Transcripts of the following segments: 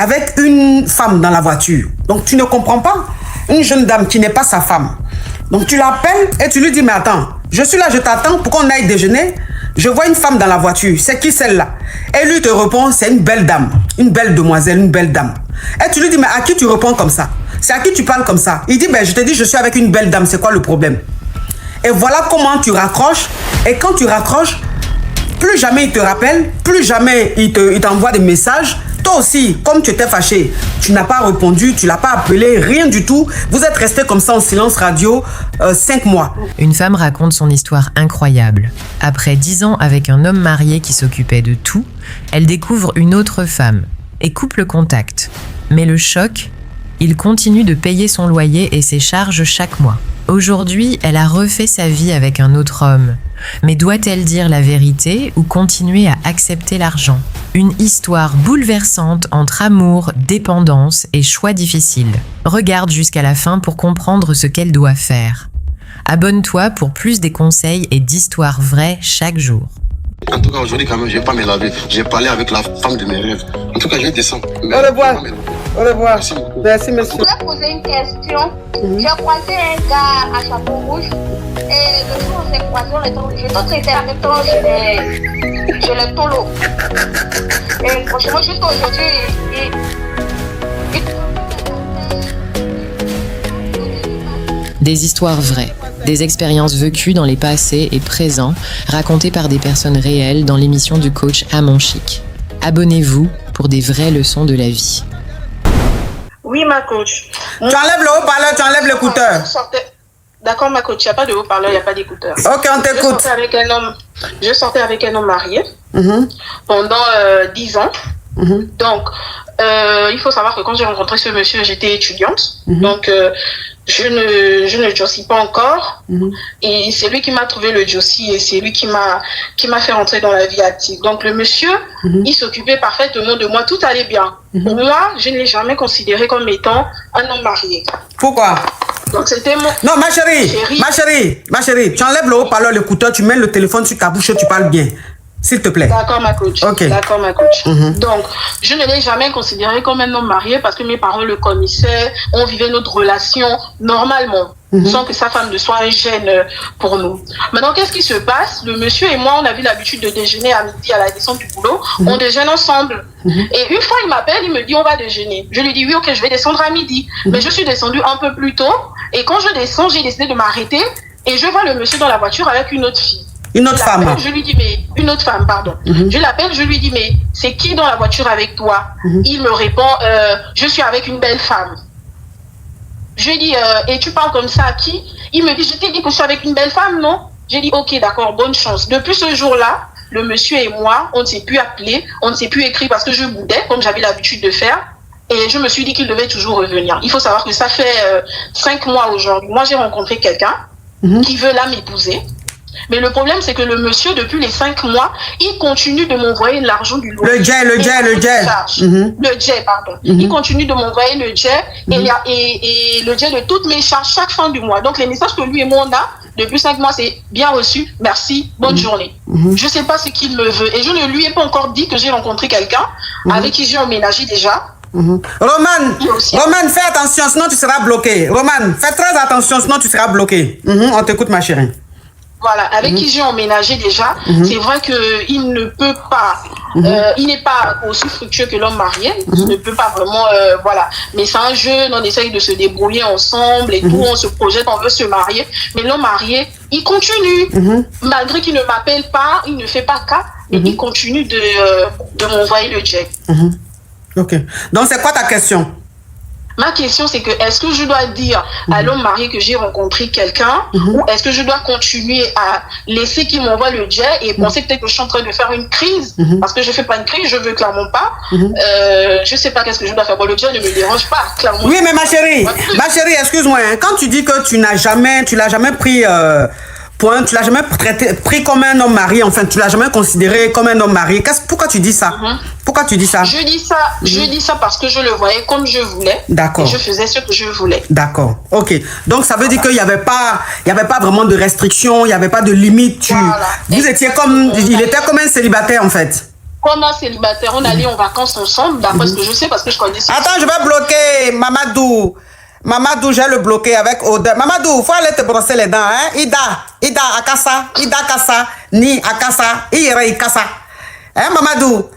avec une femme dans la voiture. Donc tu ne comprends pas. Une jeune dame qui n'est pas sa femme. Donc tu l'appelles et tu lui dis, mais attends, je suis là, je t'attends pour qu'on aille déjeuner. Je vois une femme dans la voiture. C'est qui celle-là? Et lui te répond, c'est une belle dame. Une belle demoiselle, une belle dame. Et tu lui dis, mais à qui tu réponds comme ça? C'est à qui tu parles comme ça? Il dit, ben je te dis, je suis avec une belle dame. C'est quoi le problème? Et voilà comment tu raccroches. Et quand tu raccroches, plus jamais il te rappelle, plus jamais il t'envoie des messages. Toi aussi, comme tu étais fâché, tu n'as pas répondu, tu l'as pas appelé, rien du tout. Vous êtes resté comme ça en silence radio 5 mois. Une femme raconte son histoire incroyable. Après 10 ans avec un homme marié qui s'occupait de tout, elle découvre une autre femme et coupe le contact. Mais le choc, il continue de payer son loyer et ses charges chaque mois. Aujourd'hui, elle a refait sa vie avec un autre homme. Mais doit-elle dire la vérité ou continuer à accepter l'argent? Une histoire bouleversante entre amour, dépendance et choix difficiles. Regarde jusqu'à la fin pour comprendre ce qu'elle doit faire. Abonne-toi pour plus des conseils et d'histoires vraies chaque jour. En tout cas, aujourd'hui, quand même, je ne vais pas me laver. J'ai parlé avec la femme de mes rêves. En tout cas, je vais descendre. Au revoir. Au revoir. Merci beaucoup. Merci, monsieur. Je voulais poser une question. J'ai croisé un gars à chapeau rouge. Et le jour où on s'est croisé, je te traitais avec toi, je l'ai tolo. Et franchement, jusqu'à aujourd'hui, Des histoires vraies, des expériences vécues dans les passés et présents, racontées par des personnes réelles dans l'émission du coach Amon Chic. Abonnez-vous pour des vraies leçons de la vie. Oui, ma coach. Tu enlèves le haut-parleur, tu enlèves l'écouteur. D'accord, ma coach, il n'y a pas de haut-parleur, il n'y a pas d'écouteur. Ok, on t'écoute. Je sortais avec un homme marié pendant 10 ans. Donc, il faut savoir que quand j'ai rencontré ce monsieur, j'étais étudiante. Donc, je ne jossis pas encore. Et c'est lui qui m'a trouvé le jossi et c'est lui qui m'a fait rentrer dans la vie active. Donc, le monsieur, il s'occupait parfaitement de moi. Tout allait bien. Pour moi, je ne l'ai jamais considéré comme étant un homme marié. Pourquoi? Donc, c'était mon... Non, ma chérie, tu enlèves le haut-parleur, l'écouteur, tu mets le téléphone sur ta bouche et tu parles bien. S'il te plaît. D'accord, ma coach. Ok. D'accord, ma coach. Donc, je ne l'ai jamais considéré comme un homme marié parce que mes parents le connaissaient. On vivait notre relation normalement, sans que sa femme ne soit un gêne pour nous. Maintenant, qu'est-ce qui se passe? Le monsieur et moi, on avait l'habitude de déjeuner à midi à la descente du boulot. On déjeune ensemble. Et une fois, il m'appelle, il me dit, on va déjeuner. Je lui dis, oui, ok, je vais descendre à midi. Mais je suis descendue un peu plus tôt. Et quand je descends, j'ai décidé de m'arrêter. Et je vois le monsieur dans la voiture avec une autre fille. Une autre femme. Je lui dis, mais une autre femme, pardon. Je l'appelle, je lui dis, mais c'est qui dans la voiture avec toi? Il me répond, je suis avec une belle femme. Je lui dis, et tu parles comme ça à qui? Il me dit, je t'ai dit que je suis avec une belle femme, non? J'ai dit, ok, d'accord, bonne chance. Depuis ce jour-là, le monsieur et moi, on ne s'est plus appelé, on ne s'est plus écrit parce que je boudais, comme j'avais l'habitude de faire. Et je me suis dit qu'il devait toujours revenir. Il faut savoir que ça fait 5 mois aujourd'hui. Moi, j'ai rencontré quelqu'un qui veut là m'épouser. Mais le problème, c'est que le monsieur, depuis les 5 mois, il continue de m'envoyer l'argent du loyer. Le jet. Le jet, pardon. Il continue de m'envoyer le jet et le jet de toutes mes charges chaque fin du mois. Donc, les messages que lui et moi, on a, depuis 5 mois, c'est bien reçu, merci, bonne journée. Je ne sais pas ce qu'il me veut. Et je ne lui ai pas encore dit que j'ai rencontré quelqu'un avec qui j'ai emménagé déjà. Roman, fais attention, sinon tu seras bloqué. Roman, fais très attention, sinon tu seras bloqué. On t'écoute, ma chérie. Voilà, avec qui j'ai emménagé déjà, c'est vrai qu'il ne peut pas, il n'est pas aussi fructueux que l'homme marié, il ne peut pas vraiment, voilà. Mais c'est un jeune, on essaye de se débrouiller ensemble et tout, on se projette, on veut se marier. Mais l'homme marié, il continue, malgré qu'il ne m'appelle pas, il ne fait pas cas, mais il continue de m'envoyer le jet. Ok. Donc, c'est quoi ta question? Ma question, c'est que est-ce que je dois dire à l'homme marié que j'ai rencontré quelqu'un ou est-ce que je dois continuer à laisser qu'il m'envoie le jet et penser peut-être que je suis en train de faire une crise parce que je ne fais pas une crise, je veux clairement pas. Je ne sais pas qu'est-ce que je dois faire. Bon, le jet ne me dérange pas, clairement. Oui, mais ma chérie, excuse-moi, hein, quand tu dis que tu l'as jamais pris... tu l'as jamais pris comme un homme marié, enfin tu l'as jamais considéré comme un homme marié. Pourquoi tu dis ça? Pourquoi tu dis ça? Je dis ça parce que je le voyais comme je voulais. D'accord. Et je faisais ce que je voulais. D'accord. Ok. Donc ça veut dire qu'il n'y avait pas vraiment de restrictions, il n'y avait pas de limite. Vous étiez comme, il était comme un célibataire en fait. comme un célibataire, on allait en vacances ensemble, d'après ce que je sais, parce que je connais ça. Attends, je vais bloquer Mamadou. Mamadou, j'ai le bloqué avec odeur. Mamadou, faut aller te brosser les dents, hein? Ida, akasa, Ida kasa, ni akasa, ire ikasa. Hein, Mamadou?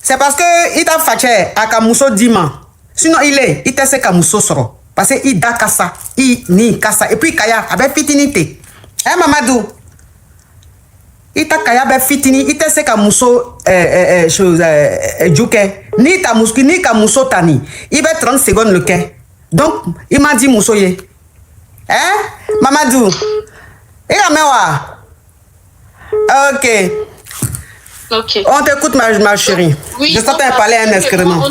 C'est parce que Ida fache akamuso dima. Sinon, il te se kamuso soro. Parce que Ida kasa, ni kasa. Et puis kaya, avec fitinité. Hein, Mamadou? Ita kaya be fitini, ite se kamuso juke. Ni kamuso tani. Il va 30 secondes le quai. Donc, il m'a dit moussoye. Hein? Mamadou? Et la mewa? Ok. Ok. On t'écoute, ma chérie. Oui, je sentais parler un excrément.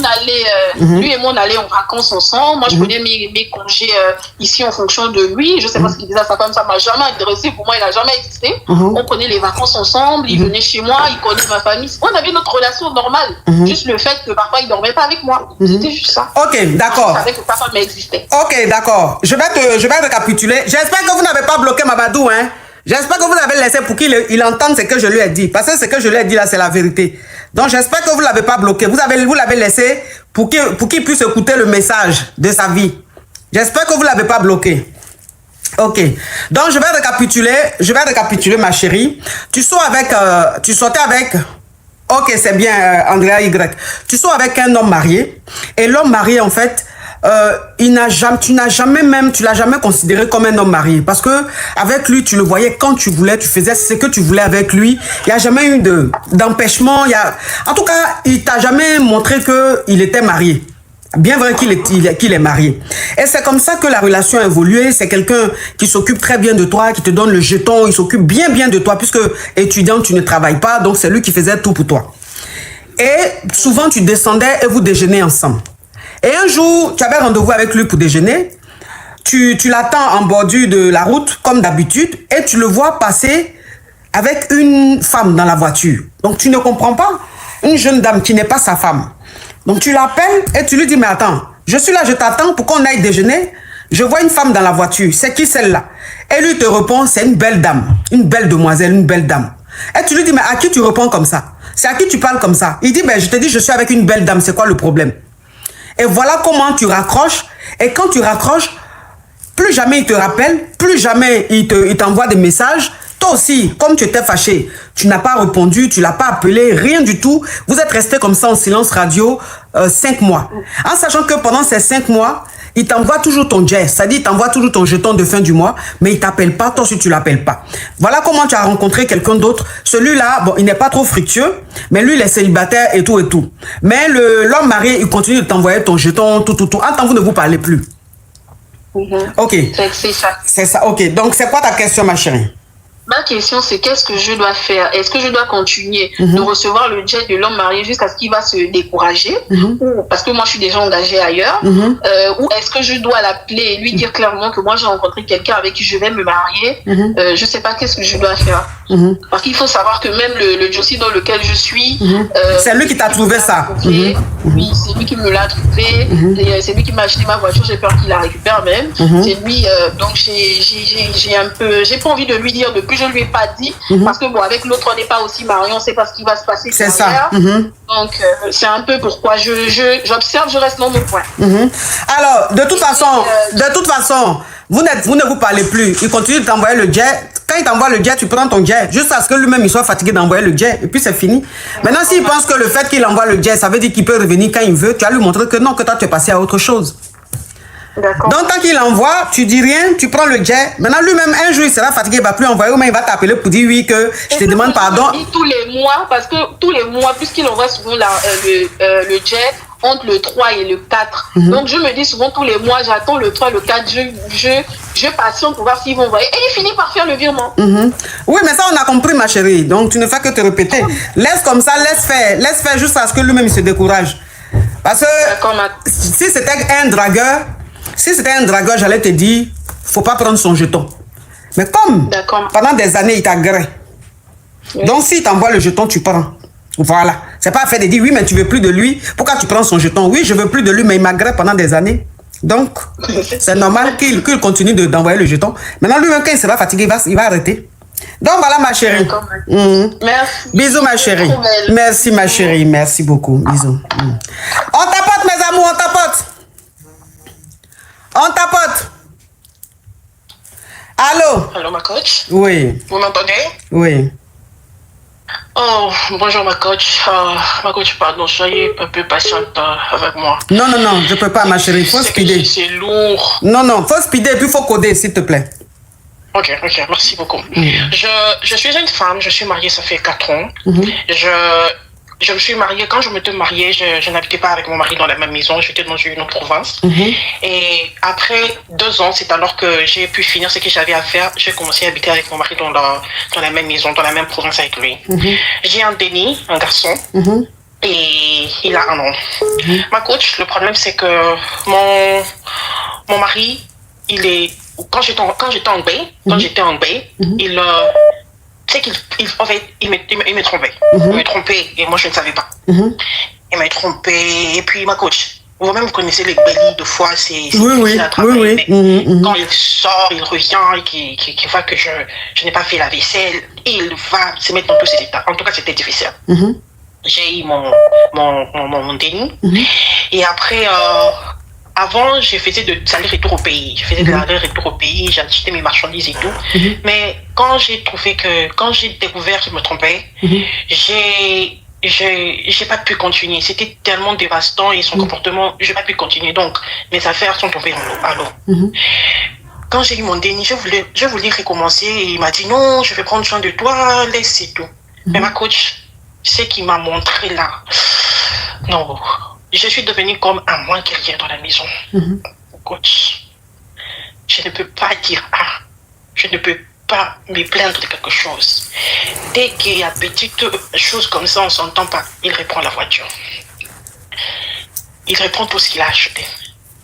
Lui et moi, on allait en vacances ensemble. Moi, je prenais mes congés ici en fonction de lui. Je sais pas ce qu'il disait à sa femme, ça m'a jamais intéressé. Pour moi, il n'a jamais existé. On prenait les vacances ensemble. Il venait chez moi, il connaît ma famille. On avait notre relation normale. Juste le fait que parfois, il dormait pas avec moi. C'était juste ça. Ok, d'accord. Je savais que papa m'existait. Ok, d'accord. Je vais récapituler. J'espère que vous n'avez pas bloqué Mamadou, hein? J'espère que vous l'avez laissé pour qu'il entende ce que je lui ai dit. Parce que ce que je lui ai dit là, c'est la vérité. Donc, j'espère que vous ne l'avez pas bloqué. Vous l'avez laissé pour qu'il puisse écouter le message de sa vie. J'espère que vous ne l'avez pas bloqué. Ok. Donc, je vais récapituler, ma chérie. Tu sortais avec... Ok, c'est bien, Andrea Y. Tu sors avec un homme marié. Et l'homme marié, en fait... tu l'as jamais considéré comme un homme marié parce que avec lui tu le voyais quand tu voulais, tu faisais ce que tu voulais avec lui. Il n'y a jamais eu d'empêchement. En tout cas, il t'a jamais montré que il était marié. Bien vrai qu'il est marié. Et c'est comme ça que la relation a évolué. C'est quelqu'un qui s'occupe très bien de toi, qui te donne le jeton, il s'occupe bien de toi puisque étudiant tu ne travailles pas, donc c'est lui qui faisait tout pour toi. Et souvent tu descendais et vous déjeunez ensemble. Et un jour, tu avais rendez-vous avec lui pour déjeuner. Tu l'attends en bordure de la route, comme d'habitude, et tu le vois passer avec une femme dans la voiture. Donc, tu ne comprends pas. Une jeune dame qui n'est pas sa femme. Donc, tu l'appelles et tu lui dis, mais attends, je suis là, je t'attends pour qu'on aille déjeuner. Je vois une femme dans la voiture. C'est qui celle-là? Et lui te répond, c'est une belle dame. Une belle demoiselle, une belle dame. Et tu lui dis, mais à qui tu réponds comme ça? C'est à qui tu parles comme ça? Il dit, ben, je te dis, je suis avec une belle dame. C'est quoi le problème? Et voilà comment tu raccroches. Et quand tu raccroches, plus jamais il te rappelle, plus jamais il t'envoie des messages. Toi aussi, comme tu étais fâché, tu n'as pas répondu, tu ne l'as pas appelé, rien du tout. Vous êtes resté comme ça en silence radio 5 mois. En sachant que pendant ces 5 mois, il t'envoie toujours ton jet, c'est-à-dire il t'envoie toujours ton jeton de fin du mois, mais il ne t'appelle pas, toi aussi tu ne l'appelles pas. Voilà comment tu as rencontré quelqu'un d'autre. Celui-là, bon, il n'est pas trop fructueux, mais lui, il est célibataire et tout et tout. Mais l'homme marié, il continue de t'envoyer ton jeton, tout. En tant que vous ne vous parlez plus. Ok. C'est ça. C'est ça, ok. Donc, c'est quoi ta question, ma chérie? Ma question, c'est qu'est-ce que je dois faire? Est-ce que je dois continuer de recevoir le jet de l'homme marié jusqu'à ce qu'il va se décourager? Ou, parce que moi, je suis déjà engagée ailleurs. Ou est-ce que je dois l'appeler et lui dire clairement que moi, j'ai rencontré quelqu'un avec qui je vais me marier? Je ne sais pas qu'est-ce que je dois faire. Parce qu'il faut savoir que même le dossier dans lequel je suis... c'est lui qui t'a trouvé ça. Oui, c'est lui qui me l'a trouvé. C'est lui qui m'a acheté ma voiture. J'ai peur qu'il la récupère même. C'est lui... donc, j'ai pas envie de lui dire depuis je lui ai pas dit parce que bon avec l'autre on n'est pas aussi mariés, on sait pas ce qui va se passer. C'est ça. Donc c'est un peu pourquoi j'observe, je reste dans mon coin. Alors de toute façon vous ne vous parlez plus. Il continue de t'envoyer le jet. Quand il t'envoie le jet, tu prends ton jet jusqu'à ce que lui-même il soit fatigué d'envoyer le jet et puis c'est fini. Maintenant s'il pense que le fait qu'il envoie le jet ça veut dire qu'il peut revenir quand il veut, tu vas lui montrer que non, que toi tu es passé à autre chose. Donc, tant qu'il envoie, tu dis rien, tu prends le jet. Maintenant, lui-même, un jour, il sera fatigué, il ne va plus envoyer, ou même il va t'appeler pour dire oui, que je te demande pardon. Tous les mois, parce que tous les mois, puisqu'il envoie souvent le jet entre le 3 et le 4. Donc, je me dis souvent tous les mois, j'attends le 3, le 4, je patiente pour voir s'ils vont envoyer. Et il finit par faire le virement. Oui, mais ça, on a compris, ma chérie. Donc, tu ne fais que te répéter. Laisse comme ça, laisse faire jusqu'à ce que lui-même il se décourage. Parce que si c'était un dragueur, j'allais te dire, faut pas prendre son jeton. Mais comme pendant des années, il t'agrée. Donc, s'il t'envoie le jeton, tu prends. Voilà. C'est pas fait de dire, oui, mais tu veux plus de lui. Pourquoi tu prends son jeton? Oui, je veux plus de lui, mais il m'agrée pendant des années. Donc, c'est normal qu'il continue d'envoyer le jeton. Maintenant, lui-même, quand il sera fatigué, il va arrêter. Donc voilà ma chérie. Merci. Bisous ma chérie. Trop belle. Merci ma chérie, merci beaucoup. Bisous. On tapote mes amours, on tapote. On tapote. Allô? Allô, ma coach? Oui, Vous m'entendez? oui. Oh, bonjour, ma coach. Ma coach, pardon, soyez un peu patiente avec moi. Non, non, non, je peux pas ma chérie, faut C'est que speeder. c'est lourd. Non, non, faut speeder et puis faut coder s'il te plaît. Ok, merci beaucoup. Je suis une femme, je suis mariée, ça fait 4 ans. Je me suis mariée, quand je m'étais mariée, je n'habitais pas avec mon mari dans la même maison, j'étais dans une autre province. Et après 2 ans, c'est alors que j'ai pu finir ce que j'avais à faire, j'ai commencé à habiter avec mon mari dans la même maison, dans la même province avec lui. J'ai un Denis, un garçon, et il a 1 an. Ma coach, le problème c'est que mon mari, il est... Quand j'étais en baie, il c'est qu'il en fait, il me trompait. Il me trompait et moi je ne savais pas. Il m'a trompé et puis ma coach, vous-même connaissez les bellies de fois, c'est difficile à travailler. Quand il sort, il revient et qu'il voit que je n'ai pas fait la vaisselle, il va se mettre dans tous ces états. En tout cas, c'était difficile. J'ai eu mon déni et après avant, je faisais de aller-retour au pays. Je faisais de l'aller-retour au pays, j'achetais mes marchandises et tout. Mais quand j'ai découvert qu'il me trompait, j'ai pas pu continuer. C'était tellement dévastant et son comportement, j'ai pas pu continuer. Donc, mes affaires sont tombées à l'eau. Quand j'ai eu mon déni, je voulais recommencer et il m'a dit non, je vais prendre soin de toi, laisse et tout. Mais ma coach, ce qu'il m'a montré là, non. Je suis devenue comme un moins guerrière dans la maison. Coach, je ne peux pas dire je ne peux pas me plaindre de quelque chose. Dès qu'il y a petite chose comme ça, on ne s'entend pas, il reprend la voiture. Il reprend tout ce qu'il a acheté.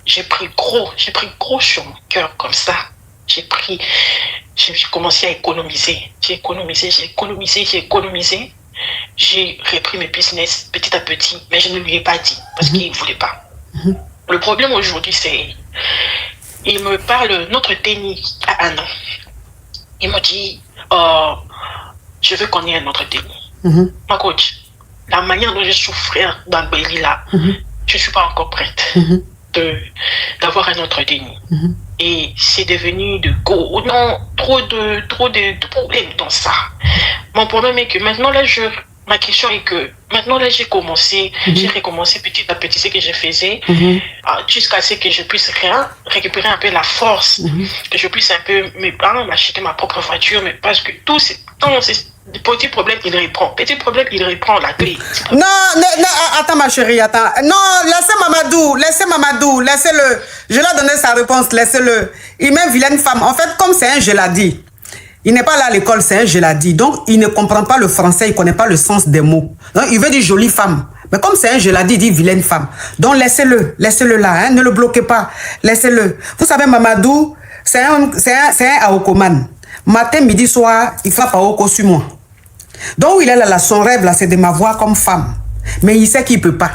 J'ai pris gros sur mon cœur comme ça. J'ai commencé à économiser. J'ai économisé. J'ai repris mes business petit à petit, mais je ne lui ai pas dit parce qu'il ne voulait pas. Le problème aujourd'hui, c'est il me parle, notre Denis a 1 an. Il me dit, je veux qu'on ait un autre Denis. Ma coach, la manière dont j'ai souffert dans le Béli là, je ne suis pas encore prête d'avoir un autre Denis. Et c'est devenu trop de problèmes dans ça. Mon problème est que maintenant là, ma question est que maintenant là j'ai recommencé petit à petit ce que je faisais jusqu'à ce que je puisse récupérer un peu la force, que je puisse un peu m'acheter ma propre voiture, mais parce que tous ces petits problèmes il reprend la clé. Non, attends ma chérie, attends. Non, laissez Mamadou, laissez-le. Je lui ai donné sa réponse, laissez-le. Il met vilaine femme. En fait, comme c'est un geladi. Il n'est pas là à l'école, c'est un geladi. Donc, il ne comprend pas le français, il ne connaît pas le sens des mots. Donc, il veut dire jolie femme. Mais comme c'est un geladi, il dit vilaine femme. Donc, laissez-le là, hein, ne le bloquez pas. Laissez-le. Vous savez, Mamadou, c'est un Aokoman. Matin, midi, soir, il frappe Aoko sur moi. Donc, il est là, son rêve, là, c'est de m'avoir comme femme. Mais il sait qu'il ne peut pas.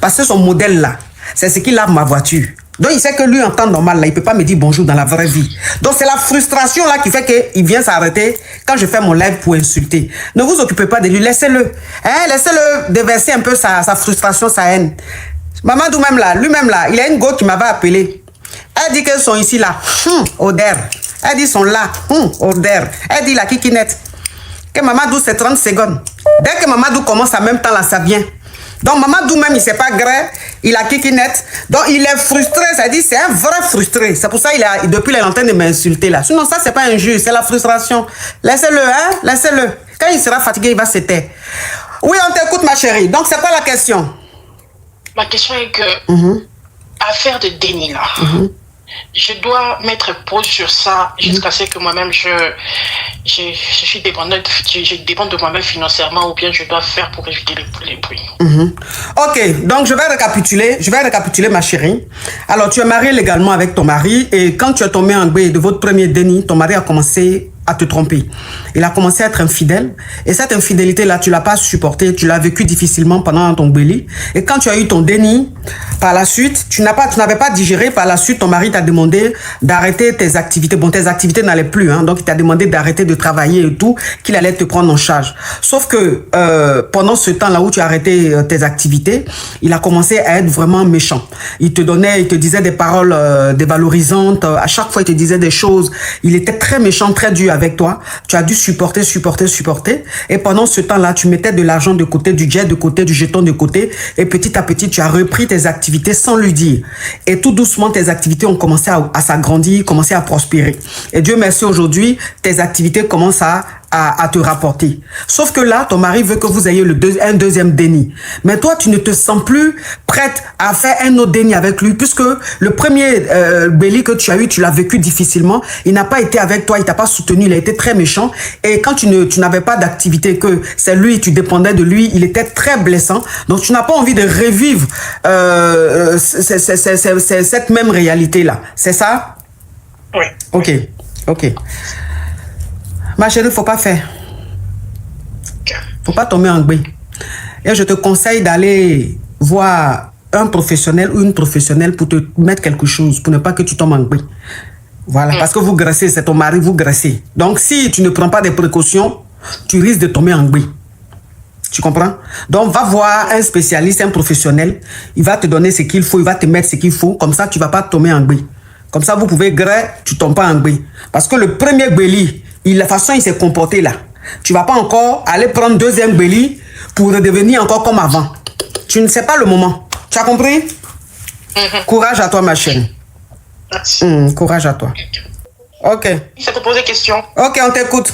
Parce que son modèle, là, c'est ce qu'il a ma voiture. Donc, il sait que lui, en temps normal, là, il ne peut pas me dire bonjour dans la vraie vie. Donc, c'est la frustration là qui fait qu'il vient s'arrêter quand je fais mon live pour insulter. Ne vous occupez pas de lui, laissez-le. Hein, laissez-le déverser un peu sa frustration, sa haine. Mamadou même là, lui-même là, il y a une go qui m'avait appelé. Elle dit qu'elles sont ici là, Oder. Elle dit qu'ils sont là, Oder. Elle dit la kikinette. Que Mamadou, c'est 30 secondes. Dès que Mamadou commence en même temps là, ça vient. Donc Mamadou même, il ne sait pas gré, il a kikinette. Donc il est frustré, ça dit c'est un vrai frustré. C'est pour ça depuis il est en train de m'insulter là. Sinon ça c'est pas injuste, c'est la frustration. Laissez-le, hein, laissez-le. Quand il sera fatigué, il va se taire. Oui, on t'écoute ma chérie. Donc c'est quoi la question? Ma question est que affaire de déni là. Je dois mettre pause sur ça jusqu'à ce que moi-même je suis dépendante, je dépends de moi-même financièrement ou bien je dois faire pour éviter les bruits. Ok, donc je vais récapituler ma chérie. Alors tu es mariée légalement avec ton mari et quand tu es tombé en baie de votre premier déni, ton mari a commencé à te tromper. Il a commencé à être infidèle et cette infidélité-là, tu l'as pas supportée, tu l'as vécu difficilement pendant ton béli. Et quand tu as eu ton déni, Par la suite, tu n'avais pas digéré. Par la suite, ton mari t'a demandé d'arrêter tes activités. Bon, tes activités n'allaient plus, hein, donc il t'a demandé d'arrêter de travailler et tout, qu'il allait te prendre en charge. Sauf que pendant ce temps-là où tu as arrêté tes activités, il a commencé à être vraiment méchant. Il te disait des paroles dévalorisantes. À chaque fois, il te disait des choses. Il était très méchant, très dur avec toi. Tu as dû supporter. Et pendant ce temps-là, tu mettais de l'argent de côté, du jet de côté, du jeton de côté. Et petit à petit, tu as repris tes activités sans lui dire. Et tout doucement, tes activités ont commencé à s'agrandir, commencé à prospérer. Et Dieu merci, aujourd'hui, tes activités commencent à te rapporter. Sauf que là, ton mari veut que vous ayez un deuxième déni. Mais toi, tu ne te sens plus prête à faire un autre déni avec lui, puisque le premier béli que tu as eu, tu l'as vécu difficilement. Il n'a pas été avec toi, il t'a pas soutenu, il a été très méchant. Et quand tu n'avais pas d'activité, que c'est lui, tu dépendais de lui, il était très blessant. Donc, tu n'as pas envie de revivre cette même réalité-là. C'est ça? Oui. Ok. Ma chérie, faut pas faire. Faut pas tomber en gbé. Et je te conseille d'aller voir un professionnel ou une professionnelle pour te mettre quelque chose, pour ne pas que tu tombes en gbé. Voilà, parce que vous graissez, c'est ton mari, vous graissez. Donc, si tu ne prends pas des précautions, tu risques de tomber en gbé. Tu comprends? Donc, va voir un spécialiste, un professionnel. Il va te donner ce qu'il faut, il va te mettre ce qu'il faut. Comme ça, tu ne vas pas tomber en gbé. Comme ça, vous pouvez gré, tu ne tombes pas en gbé. Parce que le premier gbéli, la façon il s'est comporté là, tu ne vas pas encore aller prendre deuxième béli pour redevenir encore comme avant. Tu ne sais pas le moment. Tu as compris? Courage à toi, ma chérie. Merci. Courage à toi. Ok. Je te pose des questions. Ok, on t'écoute.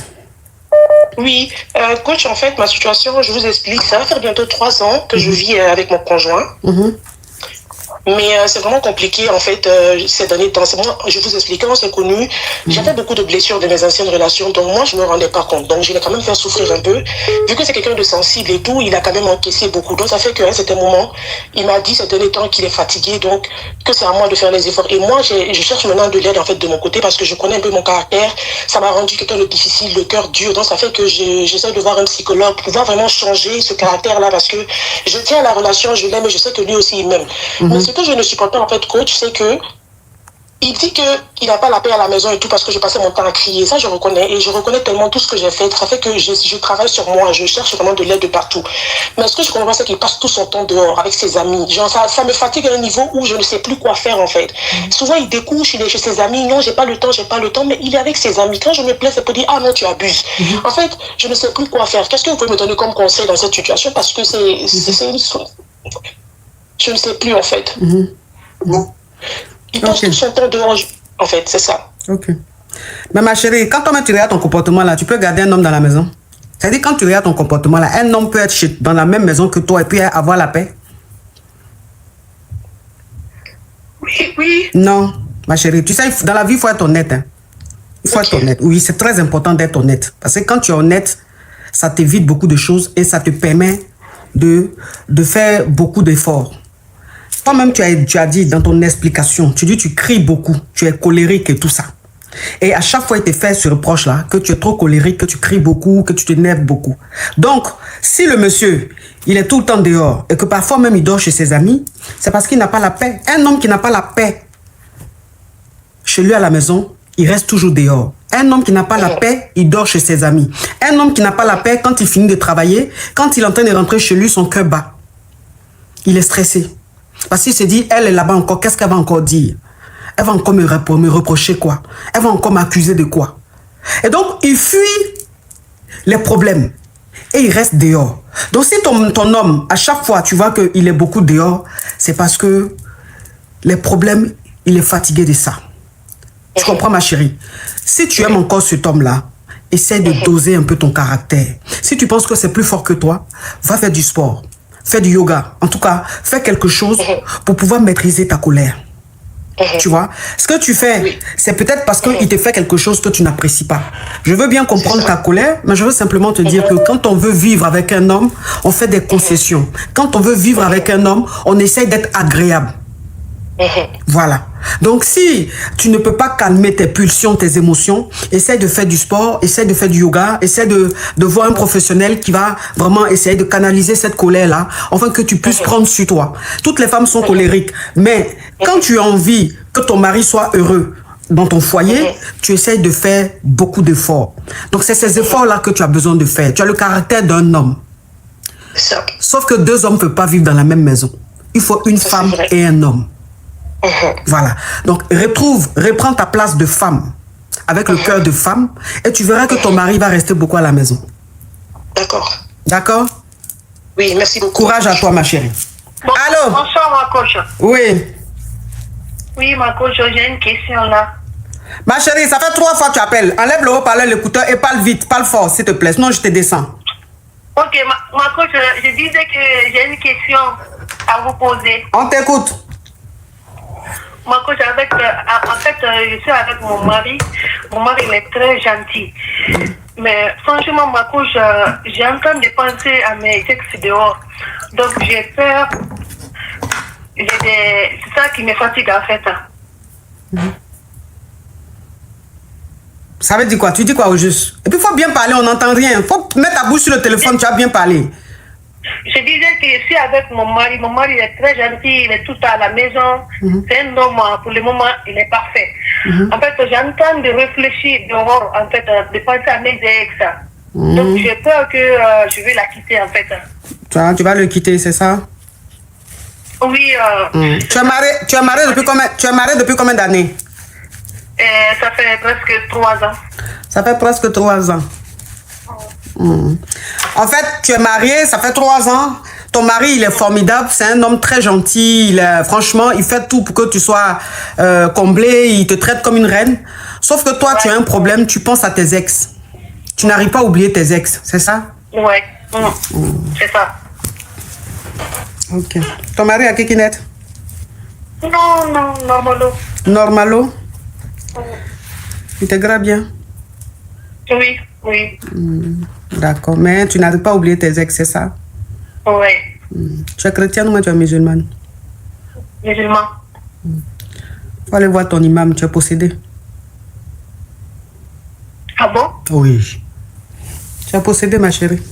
Oui, coach, en fait, ma situation, je vous explique, ça va faire bientôt 3 ans que je vis avec mon conjoint. Mais c'est vraiment compliqué, en fait, ces derniers temps. Moi, je vous explique, quand on s'est connus, j'avais beaucoup de blessures de mes anciennes relations, donc moi, je ne me rendais pas compte. Donc, je l'ai quand même fait souffrir un peu. Vu que c'est quelqu'un de sensible et tout, il a quand même encaissé beaucoup. Donc, ça fait qu'à un certain moment, il m'a dit ces derniers temps qu'il est fatigué, donc que c'est à moi de faire les efforts. Et moi, je cherche maintenant de l'aide, en fait, de mon côté, parce que je connais un peu mon caractère. Ça m'a rendu quelqu'un de difficile, le cœur dur. Donc, ça fait que j'essaie de voir un psychologue pour pouvoir vraiment changer ce caractère-là, parce que je tiens à la relation, je l'aime, et je sais que lui aussi, il m'aime. Mais ce que je ne supporte pas, en fait, coach, c'est que il dit qu'il n'a pas la paix à la maison et tout parce que je passais mon temps à crier. Ça, je reconnais. Et je reconnais tellement tout ce que j'ai fait. Ça fait que je travaille sur moi. Je cherche vraiment de l'aide de partout. Mais ce que je comprends, c'est qu'il passe tout son temps dehors avec ses amis. Genre, ça me fatigue à un niveau où je ne sais plus quoi faire, en fait. Souvent, il découche, il est chez ses amis. Non, j'ai pas le temps. Mais il est avec ses amis. Quand je me plains, c'est pour dire, ah non, tu abuses. En fait, je ne sais plus quoi faire. Qu'est-ce que vous pouvez me donner comme conseil dans cette situation? Parce que c'est une... Je ne sais plus, en fait. Il passe tout son temps dehors, en fait, c'est ça. Ok. Mais ma chérie, quand tu regardes ton comportement là, tu peux garder un homme dans la maison. C'est-à-dire, quand tu regardes ton comportement là, un homme peut être dans la même maison que toi et puis avoir la paix. Oui. Non, ma chérie, tu sais, dans la vie, il faut être honnête. Hein. Il faut être honnête. Oui, c'est très important d'être honnête. Parce que quand tu es honnête, ça t'évite beaucoup de choses et ça te permet de faire beaucoup d'efforts. Toi-même, tu as dit dans ton explication, tu dis tu cries beaucoup, tu es colérique et tout ça. Et à chaque fois, il te fait ce reproche-là, que tu es trop colérique, que tu cries beaucoup, que tu t'énerves beaucoup. Donc, si le monsieur, il est tout le temps dehors et que parfois même il dort chez ses amis, c'est parce qu'il n'a pas la paix. Un homme qui n'a pas la paix chez lui à la maison, il reste toujours dehors. Un homme qui n'a pas la paix, il dort chez ses amis. Un homme qui n'a pas la paix, quand il finit de travailler, quand il est en train de rentrer chez lui, son cœur bat. Il est stressé. Parce qu'il se dit, elle est là-bas encore, qu'est-ce qu'elle va encore dire? Elle va encore me reprocher quoi? Elle va encore m'accuser de quoi? Et donc, il fuit les problèmes. Et il reste dehors. Donc, si ton homme, à chaque fois, tu vois qu'il est beaucoup dehors, c'est parce que les problèmes, il est fatigué de ça. Tu comprends, ma chérie? Si tu aimes encore cet homme-là, essaie de doser un peu ton caractère. Si tu penses que c'est plus fort que toi, va faire du sport. Fais du yoga. En tout cas, fais quelque chose pour pouvoir maîtriser ta colère. Tu vois? Ce que tu fais, c'est peut-être parce qu'il te fait quelque chose que tu n'apprécies pas. Je veux bien comprendre ta colère, mais je veux simplement te dire que quand on veut vivre avec un homme, on fait des concessions. Quand on veut vivre avec un homme, on essaie d'être agréable. Voilà. Donc, si tu ne peux pas calmer tes pulsions, tes émotions, essaie de faire du sport, essaie de faire du yoga, essaie de voir un professionnel qui va vraiment essayer de canaliser cette colère-là, afin que tu puisses prendre sur toi. Toutes les femmes sont colériques, mais quand tu as envie que ton mari soit heureux dans ton foyer, tu essaies de faire beaucoup d'efforts. Donc, c'est ces efforts-là que tu as besoin de faire. Tu as le caractère d'un homme. Sauf que 2 hommes ne peuvent pas vivre dans la même maison. Il faut une femme et un homme. Voilà. Donc, reprends ta place de femme avec le cœur de femme et tu verras que ton mari va rester beaucoup à la maison. D'accord. D'accord? Oui, merci beaucoup. Courage à toi, ma chérie. Bon, Allô? bonsoir, ma coach. Oui. Oui, ma coach, j'ai une question là. Ma chérie, ça fait 3 fois que tu appelles. Enlève le haut-parleur, l'écouteur et parle vite, parle fort, s'il te plaît. Sinon, je te descends. Ok, ma coach, je disais que j'ai une question à vous poser. On t'écoute. Ma coach, en fait, je suis avec mon mari. Mon mari, il est très gentil. Mais franchement, ma coach, j'ai en train de penser à mes ex dehors. Donc, j'ai peur. C'est ça qui me fatigue, en fait. Ça veut dire quoi? Tu dis quoi au juste? Et puis, il faut bien parler, on n'entend rien. Il faut mettre ta bouche sur le téléphone, tu as bien parlé. Je disais que je suis avec mon mari il est très gentil, il est tout à la maison. C'est un homme, pour le moment, il est parfait. En fait, j'ai en train de réfléchir dehors, en fait, de penser à mes ex. Donc, j'ai peur que je vais la quitter, en fait. Tu vas le quitter, c'est ça? Oui. Tu es marié depuis combien d'années? Ça fait presque 3 ans. Ça fait presque 3 ans. En fait, tu es marié, ça fait 3 ans. Ton mari, il est formidable. C'est un homme très gentil. Franchement, il fait tout pour que tu sois comblé. Il te traite comme une reine. Sauf que toi, tu as un problème. Tu penses à tes ex. Tu n'arrives pas à oublier tes ex. C'est ça? Ouais. C'est ça. Ok. Ton mari a qui net? Non, normalo. Normalo? Il te gratte bien? Oui. D'accord. Mais tu n'arrives pas à oublier tes ex, c'est ça? Ouais. Tu es chrétienne ou tu es musulmane? Musulman. Faut aller voir ton imam, tu es possédé. Ah bon? Oui. Tu es possédé, ma chérie.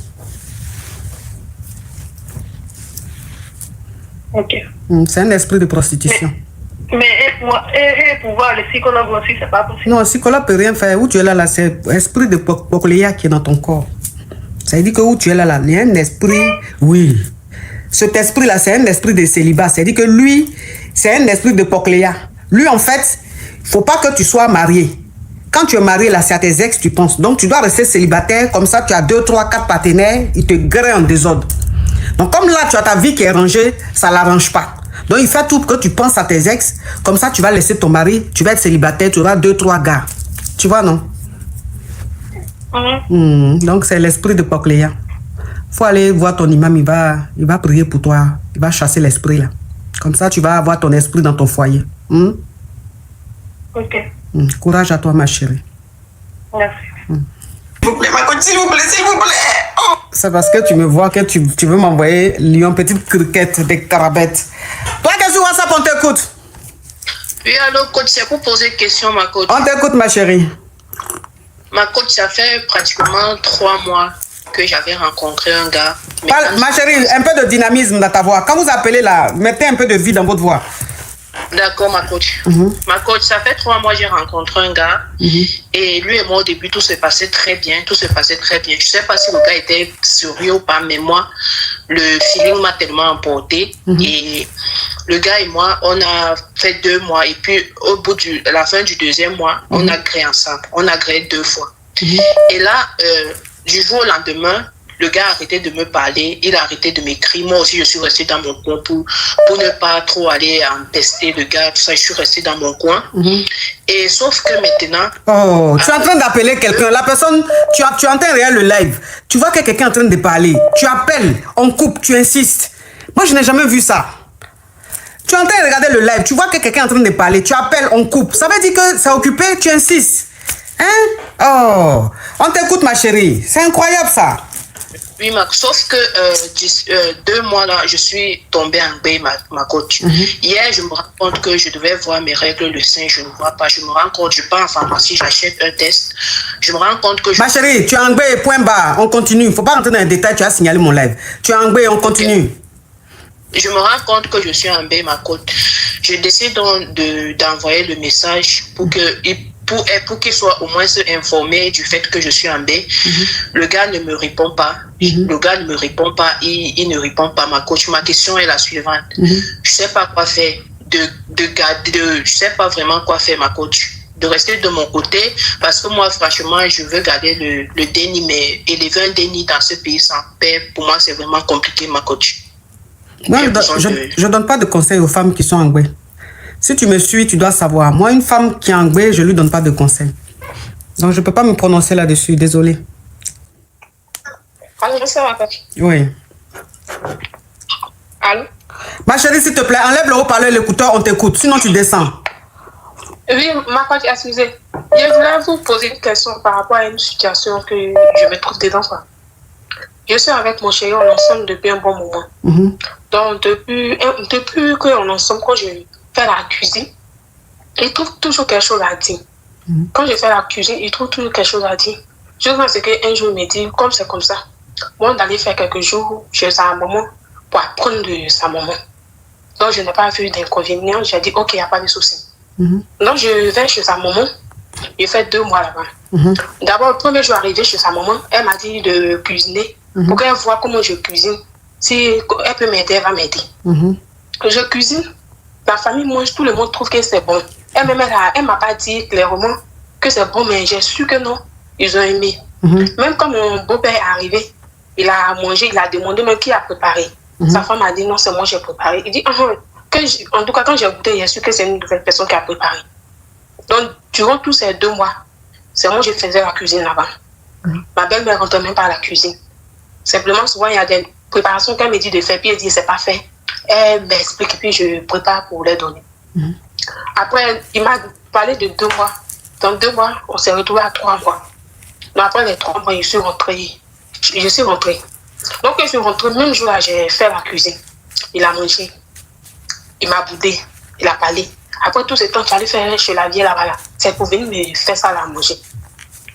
Ok. C'est un esprit de prostitution. Mais pour voir le psychologue aussi, c'est pas possible. Non, le psychologue peut rien faire. Où tu es là, c'est l'esprit de Pokléa qui est dans ton corps. Ça veut dire que où tu es là, il y a un esprit, oui. Cet esprit-là, c'est un esprit de célibat. C'est-à-dire que lui, c'est un esprit de Pokléa. Lui, en fait, il ne faut pas que tu sois marié. Quand tu es marié, là, c'est à tes ex, tu penses. Donc, tu dois rester célibataire. Comme ça, tu as 2, 3, 4 partenaires. Ils te grèvent en désordre. Donc, comme là, tu as ta vie qui est rangée, ça ne l'arrange pas. Donc, il fait tout pour que tu penses à tes ex. Comme ça, tu vas laisser ton mari. Tu vas être célibataire. Tu auras 2, 3 gars. Tu vois, non? Donc, c'est l'esprit de Pokléa. Il faut aller voir ton imam. Il va prier pour toi. Il va chasser l'esprit, là. Comme ça, tu vas avoir ton esprit dans ton foyer. Ok. Courage à toi, ma chérie. Merci. S'il vous plaît, ma coach, s'il vous plaît, s'il vous plaît. Oh. C'est parce que tu me vois que tu veux m'envoyer lion, petite criquette, des carabettes. Toi, qu'est-ce que tu vois ça, on t'écoute? Oui, alors, coach, c'est pour poser une question, ma coach. On t'écoute, ma chérie. Ma coach, ça fait pratiquement 3 mois que j'avais rencontré un gars. Ma chérie, un peu de dynamisme dans ta voix. Quand vous appelez là, mettez un peu de vie dans votre voix. D'accord, ma coach. Ma coach, ça fait 3 mois que j'ai rencontré un gars. Et lui et moi, au début, tout se passait très bien. Je ne sais pas si le gars était sérieux ou pas, mais moi, le feeling m'a tellement emporté. Et le gars et moi, on a fait 2 mois. Et puis, au bout de la fin du 2e mois, on a créé ensemble. On a créé 2 fois. Et là, du jour au lendemain, le gars a arrêté de me parler, il a arrêté de m'écrire. Moi aussi, je suis restée dans mon coin pour ne pas trop aller en tester le gars, tout ça. Je suis restée dans mon coin. Et sauf que maintenant... Oh, tu es en train d'appeler quelqu'un. La personne, tu entends rien le live. Tu vois que quelqu'un est en train de parler. Tu appelles, on coupe, tu insistes. Moi, je n'ai jamais vu ça. Tu es en train de regarder le live. Tu vois que quelqu'un est en train de parler. Tu appelles, on coupe. Ça veut dire que c'est occupé, tu insistes. Hein? Oh, on t'écoute, ma chérie. C'est incroyable, ça. Oui, sauf que 2 mois là, je suis tombée en baie, ma coach. Hier, je me rends compte que je devais voir mes règles le sein, je ne vois pas. Je me rends compte, je pars en pharmacie, j'achète un test. Je me rends compte que... Ma chérie, tu es en baie, point barre, on continue. Il ne faut pas rentrer dans les détails, tu as signalé mon live. Tu es en baie, on continue. Je me rends compte que je suis en baie, ma coach. Je décide donc d'envoyer le message pour qu'il soit au moins informé du fait que je suis en baie. Le gars ne me répond pas. Le gars ne me répond pas. Il ne répond pas, ma coach. Ma question est la suivante. Je sais pas quoi faire. Je sais pas vraiment quoi faire, ma coach. De rester de mon côté, parce que moi, franchement, je veux garder le déni, mais élever un déni dans ce pays sans paix, pour moi, c'est vraiment compliqué, ma coach. Moi, je ne donne pas de conseils aux femmes qui sont en baie. Si tu me suis, tu dois savoir. Moi, une femme qui est en baie, je ne lui donne pas de conseils. Donc, je ne peux pas me prononcer là-dessus. Désolée. Allô, je sais, ma coach. Oui. Allô? Ma chérie, s'il te plaît, enlève le haut-parleur, l'écouteur, on t'écoute. Sinon, tu descends. Oui, ma coach, excusez. Je voulais vous poser une question par rapport à une situation que je me trouve dedans, quoi. Je suis avec mon chéri, on est ensemble depuis un bon moment. Donc, depuis qu'on est ensemble, quand je fais la cuisine, il trouve toujours quelque chose à dire. Quand je fais la cuisine, il trouve toujours quelque chose à dire. Je pense qu'un jour, il me dit, comme c'est comme ça, moi, d'aller faire quelques jours chez sa maman pour apprendre de sa maman. Donc, je n'ai pas vu d'inconvénient. J'ai dit, ok, il n'y a pas de souci. Donc, je vais chez sa maman. J'ai fait 2 mois là-bas. D'abord, le premier jour arrivé chez sa maman, elle m'a dit de cuisiner pour qu'elle voit comment je cuisine. Si elle peut m'aider, elle va m'aider. Je cuisine, la famille mange, tout le monde trouve que c'est bon. Elle ne m'a pas dit clairement que c'est bon, mais j'ai su que non, ils ont aimé. Même quand mon beau-père est arrivé, il a mangé, il a demandé même qui a préparé. Sa femme a dit non, c'est moi qui ai préparé. Il dit, en tout cas, quand j'ai goûté, j'ai su que c'est une nouvelle personne qui a préparé. Donc, durant tous ces 2 mois, c'est moi qui faisais la cuisine là-bas. Ma belle-mère ne rentrait même pas à la cuisine. Simplement, souvent, il y a des préparations qu'elle me dit de faire, puis elle dit, c'est pas fait. Elle m'explique, puis je prépare pour les donner. Après, il m'a parlé de 2 mois. Dans 2 mois, on s'est retrouvé à 3 mois. Donc, après les 3 mois, je suis rentrée. Donc, je suis rentrée, même jour là, j'ai fait la cuisine. Il a mangé. Il m'a boudé. Il a parlé. Après tout ce temps, tu allais faire chez la vieille là-bas. C'est pour venir me faire ça là à manger.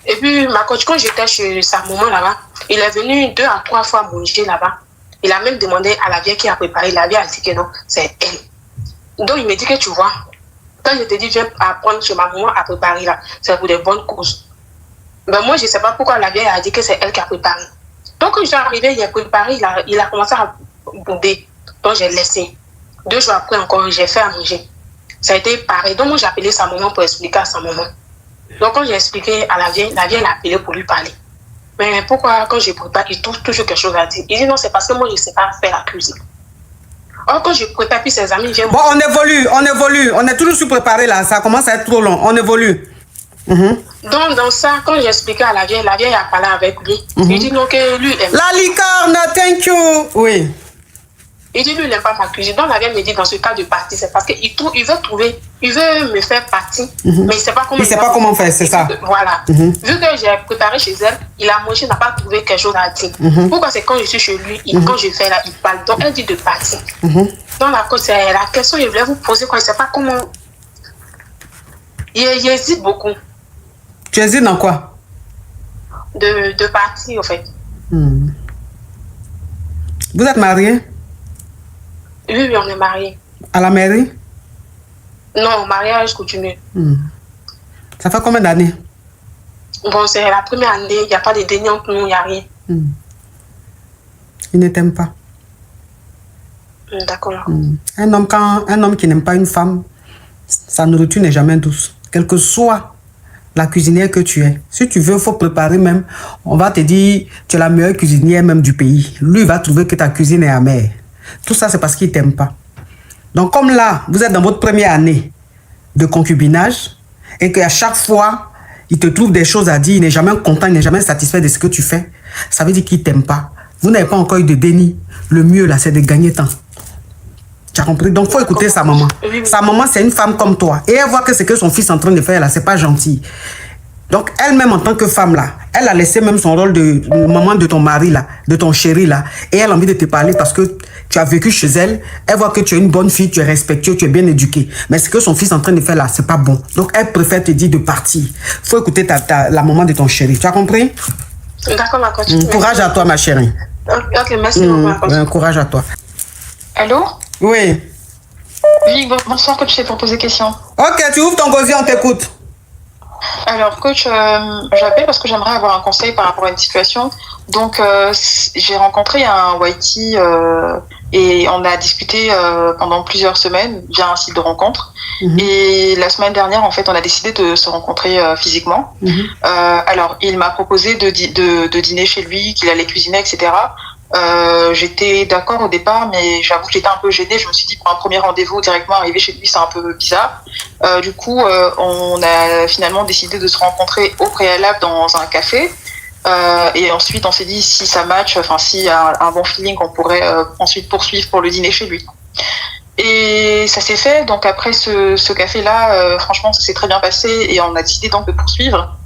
Et puis, ma coach, quand j'étais chez sa maman là-bas, il est venu 2 à 3 fois manger là-bas. Il a même demandé à la vieille qui a préparé. La vieille a dit que non, c'est elle. Donc, il me dit que tu vois, quand je te dis, viens apprendre chez ma maman à préparer là, c'est pour des bonnes causes. Ben moi, je ne sais pas pourquoi la vieille a dit que c'est elle qui a préparé. Donc, quand je suis arrivée, il a préparé, il a commencé à bouder. Donc, j'ai laissé. 2 jours après encore, j'ai fait à manger. Ça a été pareil. Donc, moi, j'ai appelé sa maman pour expliquer à sa maman. Donc, quand j'ai expliqué à la vieille l'a appelé pour lui parler. Mais pourquoi, quand je prépare, il trouve toujours quelque chose à dire? Il dit non, c'est parce que moi, je ne sais pas faire la cuisine. Or, quand je prépare, puis ses amis viennent... Bon, on évolue. On est toujours sur-préparé là. Ça commence à être trop long. On évolue. Donc, dans ça, quand j'ai expliqué à la vieille a parlé avec lui. Il dit non, que lui aime. La licorne, thank you. Oui. Il dit lui, il n'aime pas ma cuisine. Donc, la vieille me dit dans ce cas de partie, c'est parce qu'il veut me faire partie, mais il ne sait pas comment. Il ne sait pas comment faire, c'est ça. Voilà. Vu que j'ai préparé chez elle, il a mangé, il n'a pas trouvé quelque chose à dire. Pourquoi c'est quand je suis chez lui, quand je fais là, il parle. Donc, elle dit de partir. Donc, la question, je voulais vous poser, quoi, je ne sais pas comment. Il hésite beaucoup. Tu hésites dans quoi? De partir, en fait. Vous êtes mariés? Oui, on est mariés. À la mairie? Non, mariage coutumier. Ça fait combien d'années? Bon, c'est la première année, il n'y a pas de déni entre nous, il n'y a rien. Il ne t'aime pas? D'accord. Un homme qui n'aime pas une femme, sa nourriture n'est jamais douce. Quelle que soit la cuisinière que tu es. Si tu veux, il faut préparer même. On va te dire, tu es la meilleure cuisinière même du pays. Lui, il va trouver que ta cuisine est amère. Tout ça, c'est parce qu'il ne t'aime pas. Donc, comme là, vous êtes dans votre première année de concubinage et qu'à chaque fois, il te trouve des choses à dire, il n'est jamais content, il n'est jamais satisfait de ce que tu fais, ça veut dire qu'il ne t'aime pas. Vous n'avez pas encore eu de déni. Le mieux, là, c'est de gagner temps. Tu as compris? Donc, il faut écouter sa maman. Sa maman, c'est une femme comme toi. Et elle voit que ce que son fils est en train de faire, là, c'est pas gentil. Donc, elle-même, en tant que femme, là, elle a laissé même son rôle de maman de ton mari, là, de ton chéri, là, et elle a envie de te parler parce que tu as vécu chez elle, elle voit que tu es une bonne fille, tu es respectueux, tu es bien éduqué. Mais ce que son fils est en train de faire, là, c'est pas bon. Donc, elle préfère te dire de partir. Faut écouter la maman de ton chéri. Tu as compris? D'accord, ma coach. Courage à toi, ma chérie. Ok, merci beaucoup, ma coach. Courage à toi. Allô? Oui. Oui, bonsoir, coach, c'est pour poser question. Ok, tu ouvres ton gosier, on t'écoute. Alors, coach, j'appelle parce que j'aimerais avoir un conseil par rapport à une situation. Donc, j'ai rencontré un Whitey et on a discuté pendant plusieurs semaines via un site de rencontre. Et la semaine dernière, en fait, on a décidé de se rencontrer physiquement. Alors, il m'a proposé de dîner chez lui, qu'il allait cuisiner, etc. J'étais d'accord au départ, mais j'avoue que j'étais un peu gênée. Je me suis dit, pour un premier rendez-vous, directement arriver chez lui, c'est un peu bizarre. Du coup, on a finalement décidé de se rencontrer au préalable dans un café. Et ensuite, on s'est dit, si ça match, enfin, s'il y a un bon feeling, on pourrait ensuite poursuivre pour le dîner chez lui. Et ça s'est fait. Donc après ce café-là, franchement, ça s'est très bien passé et on a décidé donc de poursuivre.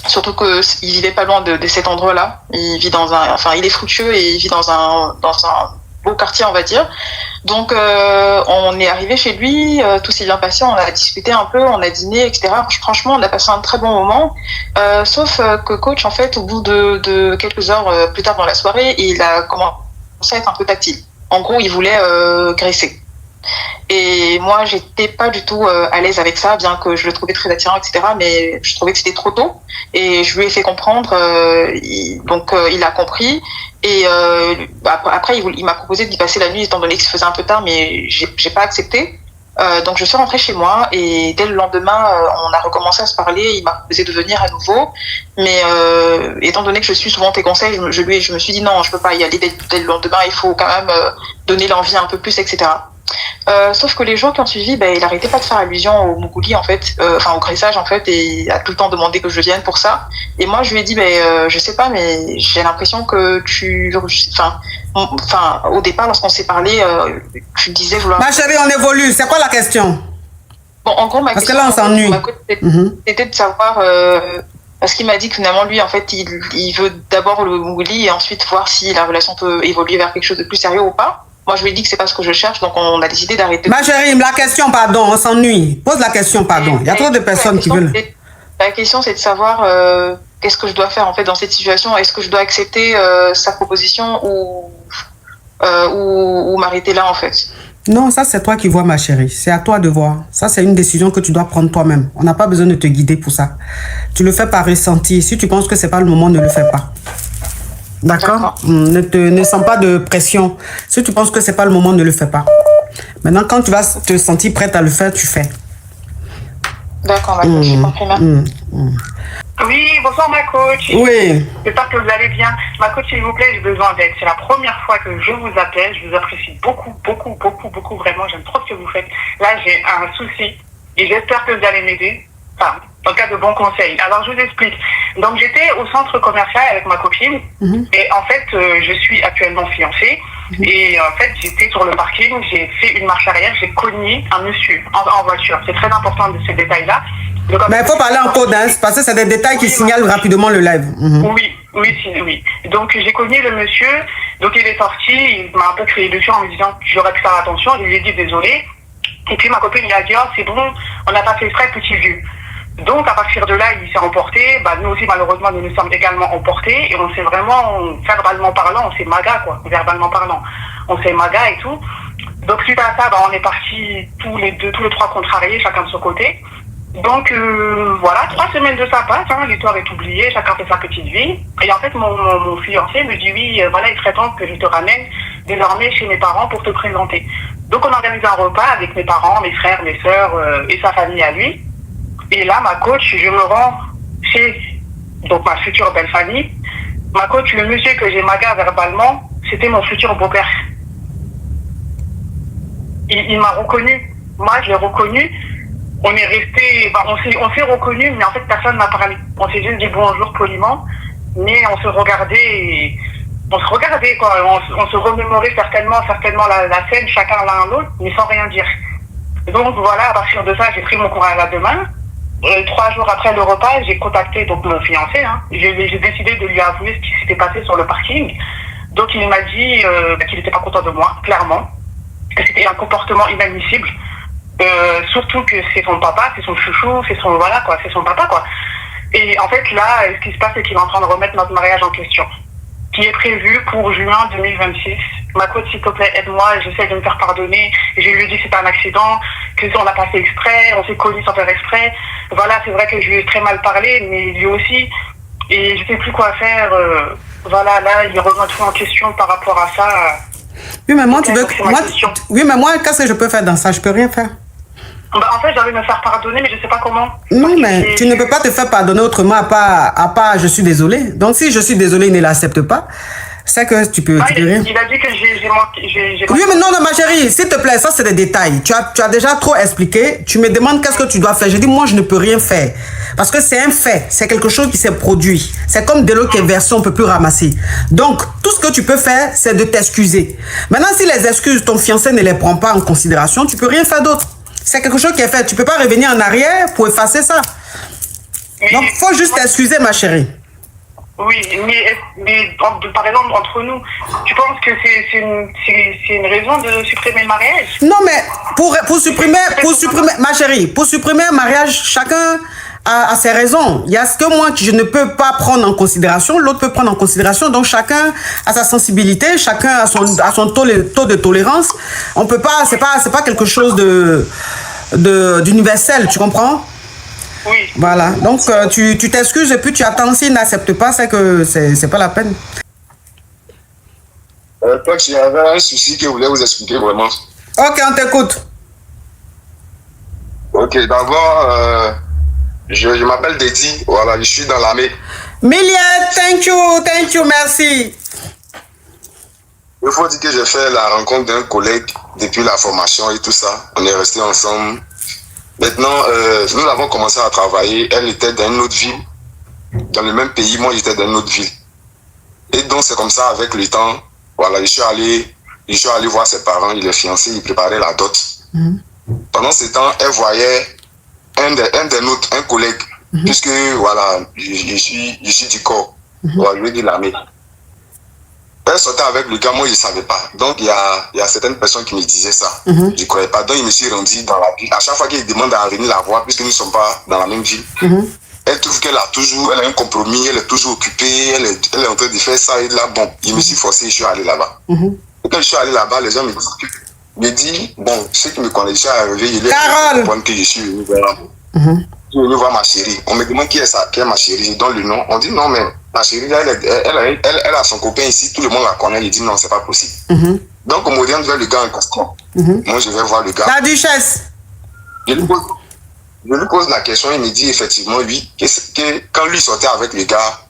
Surtout que il vivait pas loin de cet endroit-là. Il vit il est fructueux et il vit dans un beau quartier, on va dire. Donc on est arrivé chez lui, tout s'est bien passé, on a discuté un peu, on a dîné, etc. Franchement, on a passé un très bon moment. Sauf que coach, en fait, au bout de quelques heures plus tard dans la soirée, il a commencé à être un peu tactile. En gros, il voulait graisser. Et moi, j'étais pas du tout à l'aise avec ça, bien que je le trouvais très attirant, etc. Mais je trouvais que c'était trop tôt. Et je lui ai fait comprendre. Il a compris. Et après, il m'a proposé d'y passer la nuit, étant donné que ça faisait un peu tard, mais j'ai pas accepté. Donc je suis rentrée chez moi et dès le lendemain, on a recommencé à se parler. Il m'a proposé de venir à nouveau, mais étant donné que je suis souvent tes conseils, je me suis dit non, je peux pas y aller dès le lendemain. Il faut quand même donner l'envie un peu plus, etc. Sauf que les jours qui ont suivi, il arrêtait pas de faire allusion au Mougouli en fait, au graissage en fait, et a tout le temps demandé que je vienne pour ça. Et moi je lui ai dit, je sais pas, mais j'ai l'impression que au départ lorsqu'on s'est parlé, tu disais vouloir. Ma chérie, on évolue. C'est quoi la question? Bon, en gros, parce que là on s'ennuie. C'était de savoir. Parce qu'il m'a dit que finalement lui en fait il veut d'abord le Mougouli et ensuite voir si la relation peut évoluer vers quelque chose de plus sérieux ou pas. Moi, je lui ai dit que c'est pas ce que je cherche, donc on a décidé d'arrêter. Ma chérie, la question, pardon, on s'ennuie. Pose la question, pardon. Il y a trop de personnes qui veulent. La question, c'est de savoir qu'est-ce que je dois faire en fait dans cette situation. Est-ce que je dois accepter sa proposition ou m'arrêter là en fait? Non, ça c'est toi qui vois, ma chérie. C'est à toi de voir. Ça c'est une décision que tu dois prendre toi-même. On n'a pas besoin de te guider pour ça. Tu le fais par ressenti. Si tu penses que c'est pas le moment, ne le fais pas. D'accord. Ne sens pas de pression. Si tu penses que c'est pas le moment, ne le fais pas. Maintenant, quand tu vas te sentir prête à le faire, tu fais. D'accord, ma coach, j'ai compris. Oui, bonsoir ma coach. Oui. J'espère que vous allez bien. Ma coach, s'il vous plaît, j'ai besoin d'aide. C'est la première fois que je vous appelle. Je vous apprécie beaucoup, vraiment. J'aime trop ce que vous faites. Là, j'ai un souci et j'espère que vous allez m'aider. Enfin, en cas de bons conseils. Alors, je vous explique. Donc, j'étais au centre commercial avec ma copine. Et en fait, je suis actuellement fiancée. Et en fait, j'étais sur le parking. J'ai fait une marche arrière. J'ai cogné un monsieur en voiture. C'est très important de ces détails-là. Mais il faut parler en code, hein, parce que c'est des détails qui signalent rapidement le live. Oui. Donc, j'ai cogné le monsieur. Donc, il est sorti. Il m'a un peu crié dessus en me disant que j'aurais pu faire attention. Je lui ai dit désolé. Et puis, ma copine, il a dit, oh, c'est bon, on n'a pas fait exprès, petit vieux. Donc, à partir de là, il s'est emporté. Nous aussi, malheureusement, nous nous sommes également emportés. Et on s'est vraiment, verbalement parlant, on s'est maga, quoi. Verbalement parlant. On s'est maga et tout. Donc, suite à ça, on est partis tous les trois contrariés, chacun de son côté. Donc, voilà, 3 semaines de ça passe, l'histoire est oubliée, chacun fait sa petite vie. Et en fait, mon fiancé me dit, oui, voilà, il serait temps que je te ramène désormais chez mes parents pour te présenter. Donc, on organise un repas avec mes parents, mes frères, mes sœurs et sa famille à lui. Et là, ma coach, je me rends chez ma future belle famille. Ma coach, le monsieur que j'ai maga verbalement, c'était mon futur beau-père. Il m'a reconnu. Moi, je l'ai reconnu. On est resté, on s'est reconnu, mais en fait, personne n'a parlé. On s'est juste dit bonjour poliment, mais on se regardait, quoi. On se remémorait certainement la scène, chacun l'un à l'autre, mais sans rien dire. Donc voilà, à partir de ça, j'ai pris mon courage à deux mains. 3 jours après le repas, j'ai contacté donc mon fiancé. Hein. J'ai décidé de lui avouer ce qui s'était passé sur le parking. Donc il m'a dit qu'il n'était pas content de moi, clairement, que c'était un comportement inadmissible. Surtout que c'est son papa, c'est son chouchou, c'est son voilà quoi, c'est son papa quoi. Et en fait là, ce qui se passe, c'est qu'il est en train de remettre notre mariage en question, qui est prévu pour juin 2026. Ma coach, s'il te plaît, aide-moi, j'essaie de me faire pardonner. Et je lui ai dit que c'était un accident, que on n'a pas fait exprès, on s'est connus sans faire exprès. Voilà, c'est vrai que je lui ai très mal parlé, mais lui aussi. Et je sais plus quoi faire. Voilà, là, il remet tout en question par rapport à ça. Oui, mais moi, oui, mais moi, qu'est-ce que je peux faire dans ça? Je peux rien faire. Bah, en fait, j'ai envie de me faire pardonner, mais je sais pas comment. Non, mais tu ne peux pas te faire pardonner autrement à part je suis désolé. Donc, si je suis désolé, il ne l'accepte pas. C'est que tu peux rien. Il a dit que j'ai manqué. Oui, mais non, ma chérie, s'il te plaît, ça c'est des détails. Tu as déjà trop expliqué. Tu me demandes qu'est-ce que tu dois faire. Je dis, moi, je ne peux rien faire. Parce que c'est un fait. C'est quelque chose qui s'est produit. C'est comme de l'eau qui est versée, on ne peut plus ramasser. Donc, tout ce que tu peux faire, c'est de t'excuser. Maintenant, si les excuses, ton fiancé ne les prend pas en considération, tu peux rien faire d'autre. C'est quelque chose qui est fait. Tu peux pas revenir en arrière pour effacer ça. Donc, il faut juste t'excuser, ma chérie. Oui, mais par exemple, entre nous, tu penses que c'est une raison de supprimer le mariage? Non, mais pour supprimer, ma chérie, pour supprimer un mariage, chacun a ses raisons. Il y a ce que moi, je ne peux pas prendre en considération, l'autre peut prendre en considération. Donc, chacun a sa sensibilité, chacun a son taux de tolérance. On peut pas, c'est pas quelque chose d'universel, tu comprends? Oui. Voilà, donc tu t'excuses et puis tu attends. S'il n'accepte pas, c'est que c'est pas la peine. Coach, il y avait un souci que je voulais vous expliquer vraiment. Ok, on t'écoute. Ok, d'abord, je m'appelle Dedi, voilà, je suis dans l'armée. Milliard, thank you, merci. Il faut dire que j'ai fait la rencontre d'un collègue depuis la formation et tout ça. On est restés ensemble. Maintenant, nous avons commencé à travailler. Elle était dans une autre ville, dans le même pays. Moi, j'étais dans une autre ville. Et donc, c'est comme ça, avec le temps, voilà, je suis allé voir ses parents. Il est fiancé, il préparait la dot. Pendant ce temps, elle voyait un collègue, puisque, voilà, je suis du corps, voilà, lui de l'armée. Elle sortait avec le gars, moi je ne savais pas. Donc il y a certaines personnes qui me disaient ça. Je ne croyais pas. Donc il me suis rendu dans la ville. À chaque fois qu'il demande à venir la voir, puisque nous ne sommes pas dans la même ville, elle trouve qu'elle a un compromis, elle est toujours occupée, elle est en train de faire ça et là. Bon, il me suis forcé, je suis allé là-bas. Et quand je suis allé là-bas, les gens me disent, bon, ceux qui me connaissent, je suis arrivé, il est comprendre que je suis venu voir ma chérie. On me demande qui est ma chérie, je donne le nom. On dit non, mais ma chérie, elle a son copain ici, tout le monde la connaît. Il dit non, c'est pas possible. Donc, on me vient vers le gars en question. Moi, je vais voir le gars. La duchesse. Je lui pose la question, il me dit effectivement, lui, que quand lui sortait avec le gars,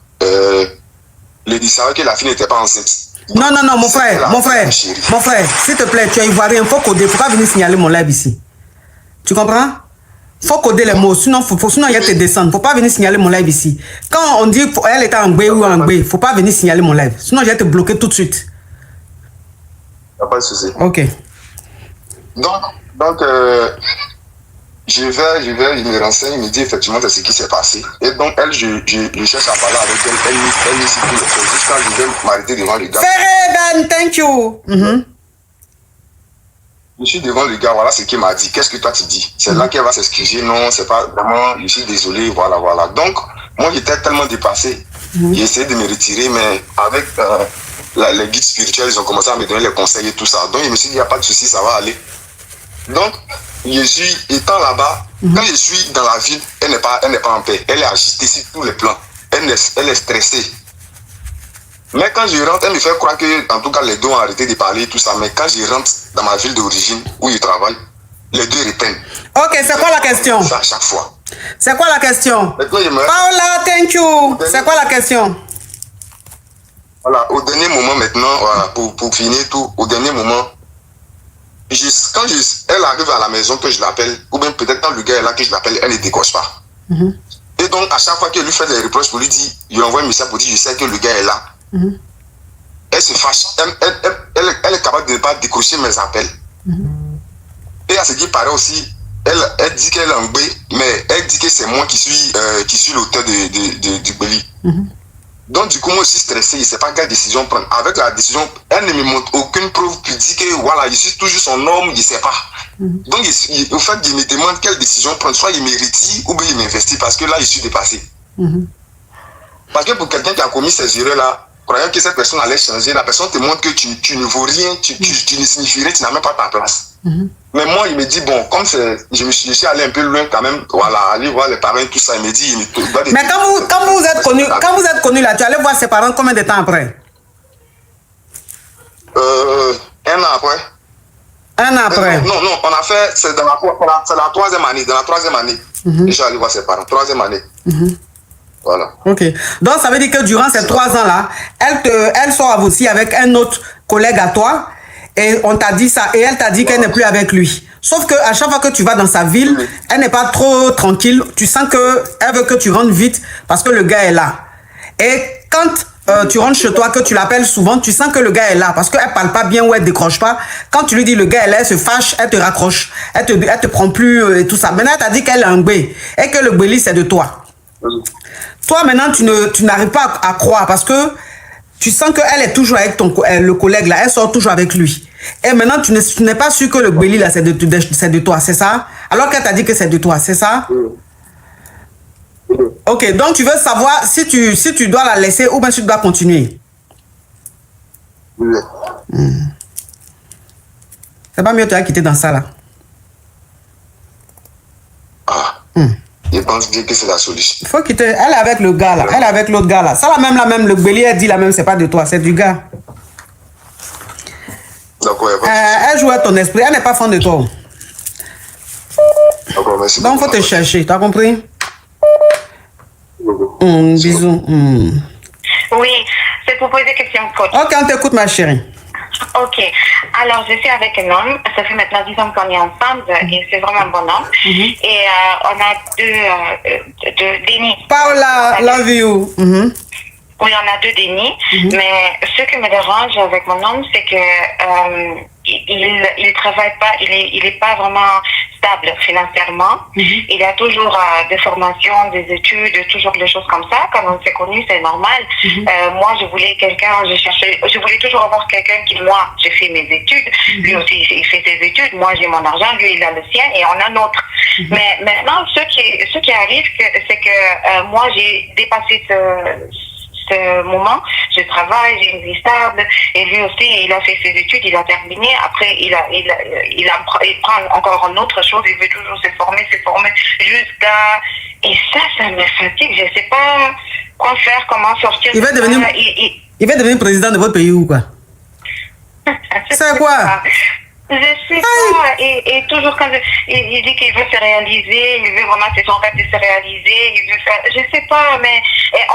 il savait que la fille n'était pas enceinte. Non, mon frère, s'il te plaît, tu es ivoirien, il faut coder, faut pas venir signaler mon live ici. Tu comprends? Faut coder les mots, sinon il y a te descendre. Faut pas venir signaler mon live ici. Quand on dit elle était en B ou en B, faut pas venir signaler mon live. Sinon, je vais te bloquer tout de suite. Il n'y a pas de souci. Ok. Donc je me renseigne, il me dit effectivement c'est ce qui s'est passé. Et donc, elle, je cherche à parler avec elle. Elle me suit jusqu'à je vais m'arrêter devant le gars. Ferré, thank you. Je suis devant le gars, voilà ce qu'il m'a dit. Qu'est-ce que toi tu dis? C'est là qu'elle va s'excuser. Non, c'est pas vraiment, je suis désolé, voilà. Donc, moi j'étais tellement dépassé. J'ai essayé de me retirer, mais avec les guides spirituels, ils ont commencé à me donner les conseils et tout ça. Donc, je me suis dit, il n'y a pas de souci, ça va aller. Donc, étant là-bas, quand je suis dans la ville, elle n'est pas en paix. Elle est agitée sur tous les plans. Elle est stressée. Mais quand je rentre, elle me fait croire que, en tout cas, les deux ont arrêté de parler et tout ça. Mais quand je rentre dans ma ville d'origine, où je travaille, les deux reprennent. Ok, c'est quoi la question? Ça à chaque fois. C'est quoi la question? Paola, thank you. C'est quoi la question? Voilà, au dernier moment maintenant, voilà, pour finir tout, au dernier moment, elle arrive à la maison que je l'appelle, ou bien peut-être quand le gars est là que je l'appelle, elle ne décoche pas. Et donc, à chaque fois qu'elle lui fait des reproches pour lui dire, il envoie un message pour dire, je sais que le gars est là. Elle se fâche. Elle est capable de ne pas décrocher mes appels. Et à ce qui paraît aussi, elle dit qu'elle est en B, mais elle dit que c'est moi qui suis l'auteur du Béli. Donc, du coup, moi, je suis stressé, je ne sais pas quelle décision prendre. Avec la décision, elle ne me montre aucune preuve pour dire que voilà, je suis toujours son homme, je ne sais pas. Donc, au fait, il me demande quelle décision prendre. Soit il me retire ou bien il m'investit parce que là, je suis dépassé. Parce que pour quelqu'un qui a commis ces erreurs-là, croyant que cette personne allait changer, la personne te montre que tu ne vaux rien, tu ne signifies rien, tu n'as même pas ta place. Mais moi, il me dit, bon, comme je suis allé un peu loin quand même, voilà, aller voir les parents et tout ça, il me dit, mais quand vous êtes connu là, tu allais voir ses parents combien de temps après? 1 an après. 1 an après? Non, on a fait, c'est la 3e année, dans la 3e année, je suis allé voir ses parents, 3e année. Voilà. Ok. Donc, ça veut dire que durant ces 3 ans-là, elle sort aussi avec un autre collègue à toi. Et on t'a dit ça. Et elle t'a dit qu'elle n'est plus avec lui. Sauf qu'à chaque fois que tu vas dans sa ville, elle n'est pas trop tranquille. Tu sens qu'elle veut que tu rentres vite parce que le gars est là. Et quand tu rentres chez toi, que tu l'appelles souvent, tu sens que le gars est là parce qu'elle ne parle pas bien ou elle ne décroche pas. Quand tu lui dis le gars est là, elle se fâche, elle te raccroche. Elle te prend plus et tout ça. Maintenant, elle t'a dit qu'elle est un bé et que le béli, c'est de toi. Toi, maintenant, tu n'arrives pas à croire parce que tu sens qu'elle est toujours avec le collègue là, elle sort toujours avec lui. Et maintenant, tu n'es pas sûr que le béli là, c'est de toi, c'est ça? Alors qu'elle t'a dit que c'est de toi, c'est ça? Ok, donc tu veux savoir si tu dois la laisser ou bien si tu dois continuer. C'est pas mieux de la quitter dans ça là. Je pense bien que c'est la solution. Il faut quitter. Elle est avec le gars là. Elle est avec l'autre gars là. Ça la même, le bélier, elle dit la même, c'est pas de toi, c'est du gars. D'accord, elle joue à ton esprit, elle n'est pas fan de toi. D'accord, merci. Donc, il faut te chercher, tu as compris? Bisous. Oui, c'est pour poser des questions, coach. Ok, on t'écoute, ma chérie. Ok, alors je suis avec un homme, ça fait maintenant 10 ans qu'on est ensemble et c'est vraiment un bon homme. Et on a deux dénis. Paola, love you. Oui, on a 2 dénis, mais ce qui me dérange avec mon homme, c'est que il travaille pas, il est pas vraiment stable financièrement. Il a toujours des formations, des études, toujours des choses comme ça. Quand on s'est connus, c'est normal. Moi, je voulais je voulais toujours avoir quelqu'un qui, moi, j'ai fait mes études. Lui aussi, il fait ses études. Moi, j'ai mon argent. Lui, il a le sien et on a notre. Mais maintenant, ce qui arrive, c'est que moi, j'ai dépassé ce moment, je travaille, j'ai une vie stable, et lui aussi, il a fait ses études, il a terminé, après, il prend encore une autre chose, il veut toujours se former, jusqu'à... Et ça me fatigue, je ne sais pas quoi faire, comment sortir. Il va devenir président de votre pays ou quoi? C'est quoi? Je sais pas, et toujours quand il dit qu'il veut se réaliser, il veut vraiment, c'est son rêve de se réaliser, il veut faire, je sais pas, mais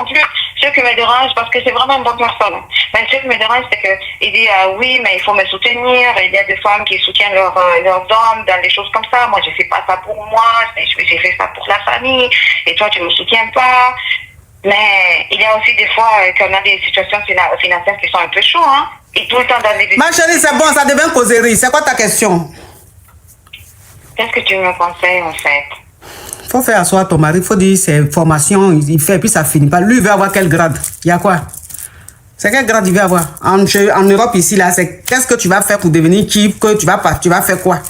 en plus, ce qui me dérange, parce que c'est vraiment une bonne personne, mais ce qui me dérange, c'est qu'il dit, oui, mais il faut me soutenir, il y a des femmes qui soutiennent leurs hommes dans des choses comme ça, moi je fais pas ça pour moi, j'ai fait ça pour la famille, et toi tu me soutiens pas. Mais il y a aussi des fois qu'on a des situations financières qui sont un peu chaudes, hein. Et tout le temps dans les... Ma chérie, c'est bon, ça devient causerie. C'est quoi ta question? Qu'est-ce que tu me conseilles, en fait? Il faut faire asseoir ton mari, il faut dire ses formations, il fait, puis ça finit pas. Lui, il veut avoir quel grade? Il y a quoi? C'est quel grade il veut avoir? En Europe, ici, là, c'est qu'est-ce que tu vas faire pour devenir qui? Que tu vas faire quoi?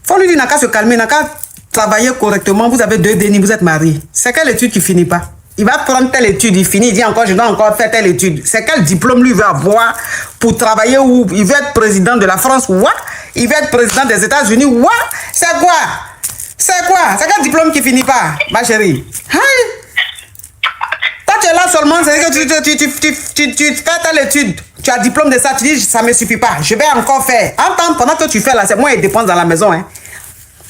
Faut lui dire, n'a qu'à se calmer, n'a qu'à travailler correctement. Vous avez 2 dénis, vous êtes mariés. C'est quelle étude qui finit pas? Il va prendre telle étude, il finit, il dit encore, je dois encore faire telle étude. C'est quel diplôme lui veut avoir pour travailler où? Il veut être président de la France, what? Il veut être président des États-Unis, what? C'est quoi? C'est quoi? C'est quel diplôme qui finit pas, ma chérie? Toi, tu es là seulement, c'est que tu fais telle étude. Tu as diplôme de ça, tu dis, ça ne me suffit pas, je vais encore faire. Entends, pendant que tu fais là, c'est moi qui dépense dans la maison, hein.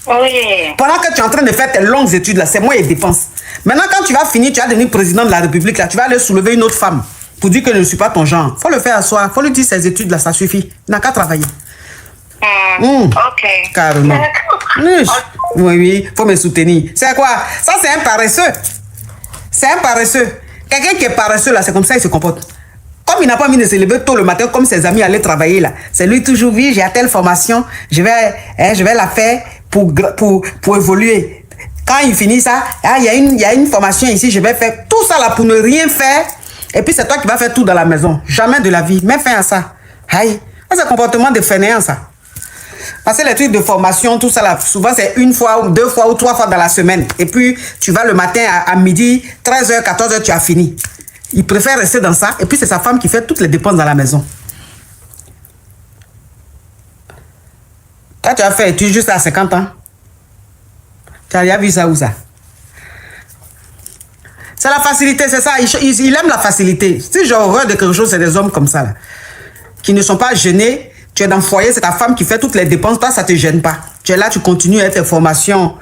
Oui. Pendant que tu es en train de faire tes longues études là, c'est moi qui dépense. Maintenant, quand tu vas finir, tu vas devenir président de la République là, tu vas aller soulever une autre femme pour dire que je ne suis pas ton genre. Faut le faire à soi, faut lui dire ces études là, ça suffit. Il n'a qu'à travailler. Ok. Carrément. Oui, faut me soutenir. C'est quoi? Ça, c'est un paresseux. C'est un paresseux. Quelqu'un qui est paresseux là, c'est comme ça il se comporte. Comme il n'a pas envie de se lever tôt le matin, comme ses amis allaient travailler là, c'est lui toujours, oui, j'ai telle formation, je vais la faire pour évoluer. Quand il finit ça, il y a une formation ici, je vais faire tout ça là pour ne rien faire. Et puis c'est toi qui vas faire tout dans la maison. Jamais de la vie. Mets fin à ça. Aïe. C'est un comportement de fainéant ça. Parce que les trucs de formation, tout ça là, souvent c'est 1 fois ou 2 fois ou 3 fois dans la semaine. Et puis tu vas le matin à midi, 13h, 14h, tu as fini. Il préfère rester dans ça. Et puis c'est sa femme qui fait toutes les dépenses dans la maison. Toi tu as fait études juste à 50 ans. Tu as rien vu ça où ça? C'est la facilité, c'est ça. Il aime la facilité. Si j'ai horreur de quelque chose, c'est des hommes comme ça, là, qui ne sont pas gênés. Tu es dans le foyer, c'est ta femme qui fait toutes les dépenses. Toi, ça ne te gêne pas. Tu es là, tu continues à tes formations.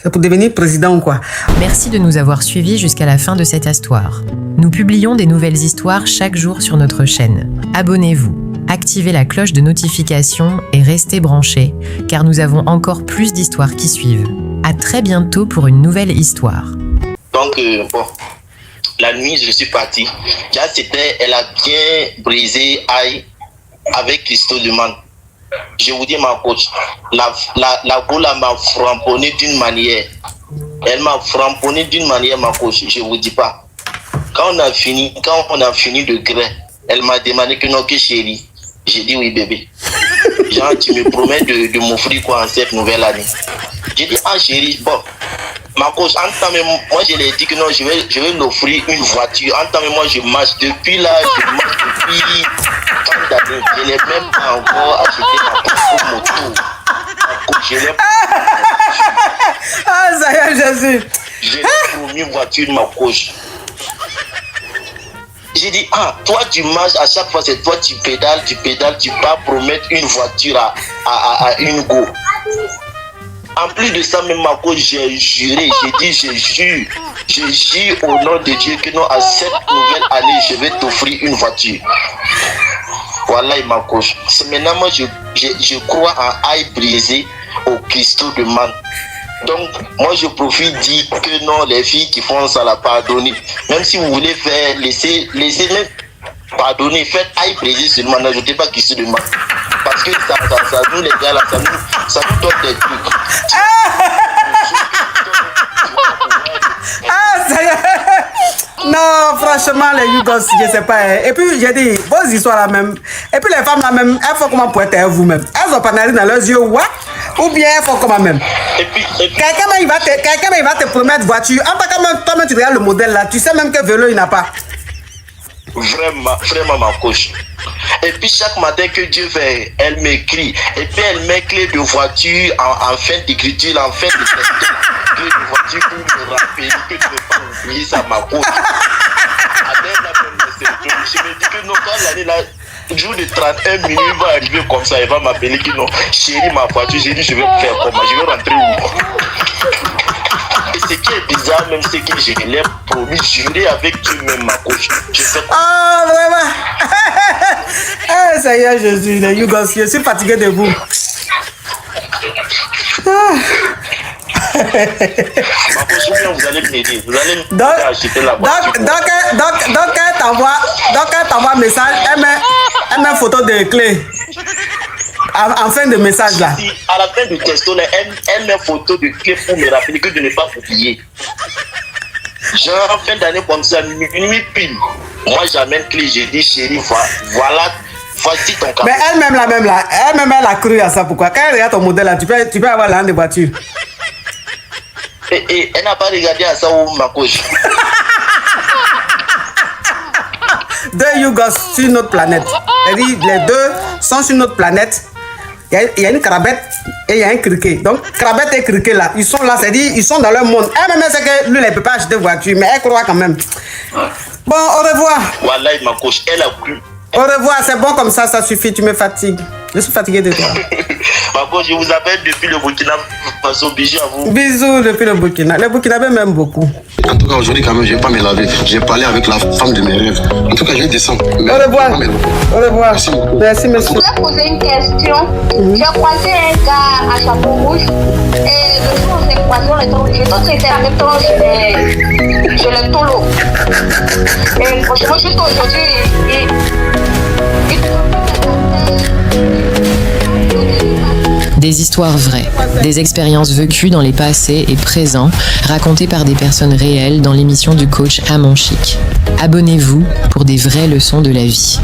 C'est pour devenir président ou quoi. Merci de nous avoir suivis jusqu'à la fin de cette histoire. Nous publions des nouvelles histoires chaque jour sur notre chaîne. Abonnez-vous, activez la cloche de notification et restez branchés, car nous avons encore plus d'histoires qui suivent. À très bientôt pour une nouvelle histoire. Donc, bon, la nuit, je suis parti. Là, elle a bien brisé aïe avec Christo Leman. Je vous dis, ma coach, la boule m'a framponné d'une manière. Elle m'a framponné d'une manière, ma coach, je vous dis pas. Quand on a fini de gré, elle m'a demandé que non, que chérie. J'ai dit oui, bébé. Genre, tu me promets de m'offrir quoi en cette nouvelle année? J'ai dit, ah chérie, bon. Ma cause, moi je lui ai dit que non, je vais l'offrir une voiture. En temps, moi je marche depuis là, depuis tant d'années. Je n'ai même pas encore acheté ma propre moto. Je l'ai ah, ça y est, Jésus. Je l'ai promis une voiture, ma coach. J'ai dit, ah, toi tu marches, à chaque fois c'est toi tu pédales, tu vas promettre une voiture à une go. En plus de ça, même ma cause, j'ai juré, j'ai dit, je jure au nom de Dieu que non, à cette nouvelle année, je vais t'offrir une voiture. Voilà, ma cause. C'est maintenant, moi, je crois en aïe brisé au Christo de Man. Donc, moi, je profite de dire que non, les filles qui font ça, la pardonner. Même si vous voulez faire, laissez même pardonner, faites aïe brisé seulement, n'ajoutez pas Christo de Man. Parce que ça nous, les gars, là, ça nous donne des trucs. Ah, ça y est. Non, franchement, les Yougos, je sais pas. Et puis, j'ai dit, vos histoires là même. Et puis, les femmes là même, elles font comment pour être vous-même. Elles ont pas dans leurs yeux, what? Ou bien elles font comment même. Quelqu'un il va te promettre voiture. En tant que toi-même, tu regardes le modèle là, tu sais même que vélo, il n'a pas. Vraiment, ma coach. Et puis chaque matin que Dieu fait, elle m'écrit. Et puis elle met clé de voiture en fin d'écriture, en fin de texte. Clé de voiture pour me rappeler que je ne vais pas oublier ça, ma coach. Je me dis que non, quand l'année là, le jour de 31 minutes, il va arriver comme ça, il va m'appeler que non, chérie, ma voiture, j'ai dit, je vais faire comment, je vais rentrer où? Et ce qui est bizarre, même c'est que je l'ai promis, juré avec Dieu même, ma coach. Je sais pas. Ah, vraiment? Ah, ça y est, Jésus, les Yougos, je suis fatigué de vous. Ma coach, vous allez m'aider, vous allez acheter la voiture. Donc, elle t'envoie un message, elle met une photo de clé. En fin de message là. Si, à la fin du texto, elle met photo de clé pour me rappeler que de ne pas oublier. Genre, en fin d'année comme ça, minuit pile. Moi, j'amène clé, j'ai dit, chérie, voilà, voici ton cadeau. Mais elle-même, elle a cru à ça. Pourquoi? Quand elle regarde ton modèle là, tu peux avoir l'âne de voiture. Et elle n'a pas regardé à ça où ma coach. Deux Yougos sur notre planète. Elle dit, les deux sont sur notre planète. Il y a une crabette et il y a un criquet. Donc, crabette et criquet là, ils sont là, c'est-à-dire, ils sont dans leur monde. Elle-même, elle sait que lui, elle ne peut pas acheter de voiture, mais elle croit quand même. Bon, au revoir. Voilà, ma coach, elle a cru. Au revoir, c'est bon comme ça suffit, tu me fatigues. Je suis fatigué de toi. Ma coach, je vous appelle depuis le Burkina Faso. Bisous à vous. Bisous depuis le Burkina. Les Burkinabés m'aiment beaucoup. En tout cas, aujourd'hui, quand même, je ne vais pas me laver. J'ai parlé avec la femme de mes rêves. En tout cas, je vais descendre. Au revoir. Au revoir. Merci beaucoup. Merci, monsieur. Je voulais poser une question. J'ai croisé un gars à chapeau rouge. Et le jour où on s'est croisé, on était obligés. D'autres étaient en même temps chez le tolo. Et franchement, juste aujourd'hui, Des histoires vraies, des expériences vécues dans les passés et présents, racontées par des personnes réelles dans l'émission du coach Amon Chic. Abonnez-vous pour des vraies leçons de la vie.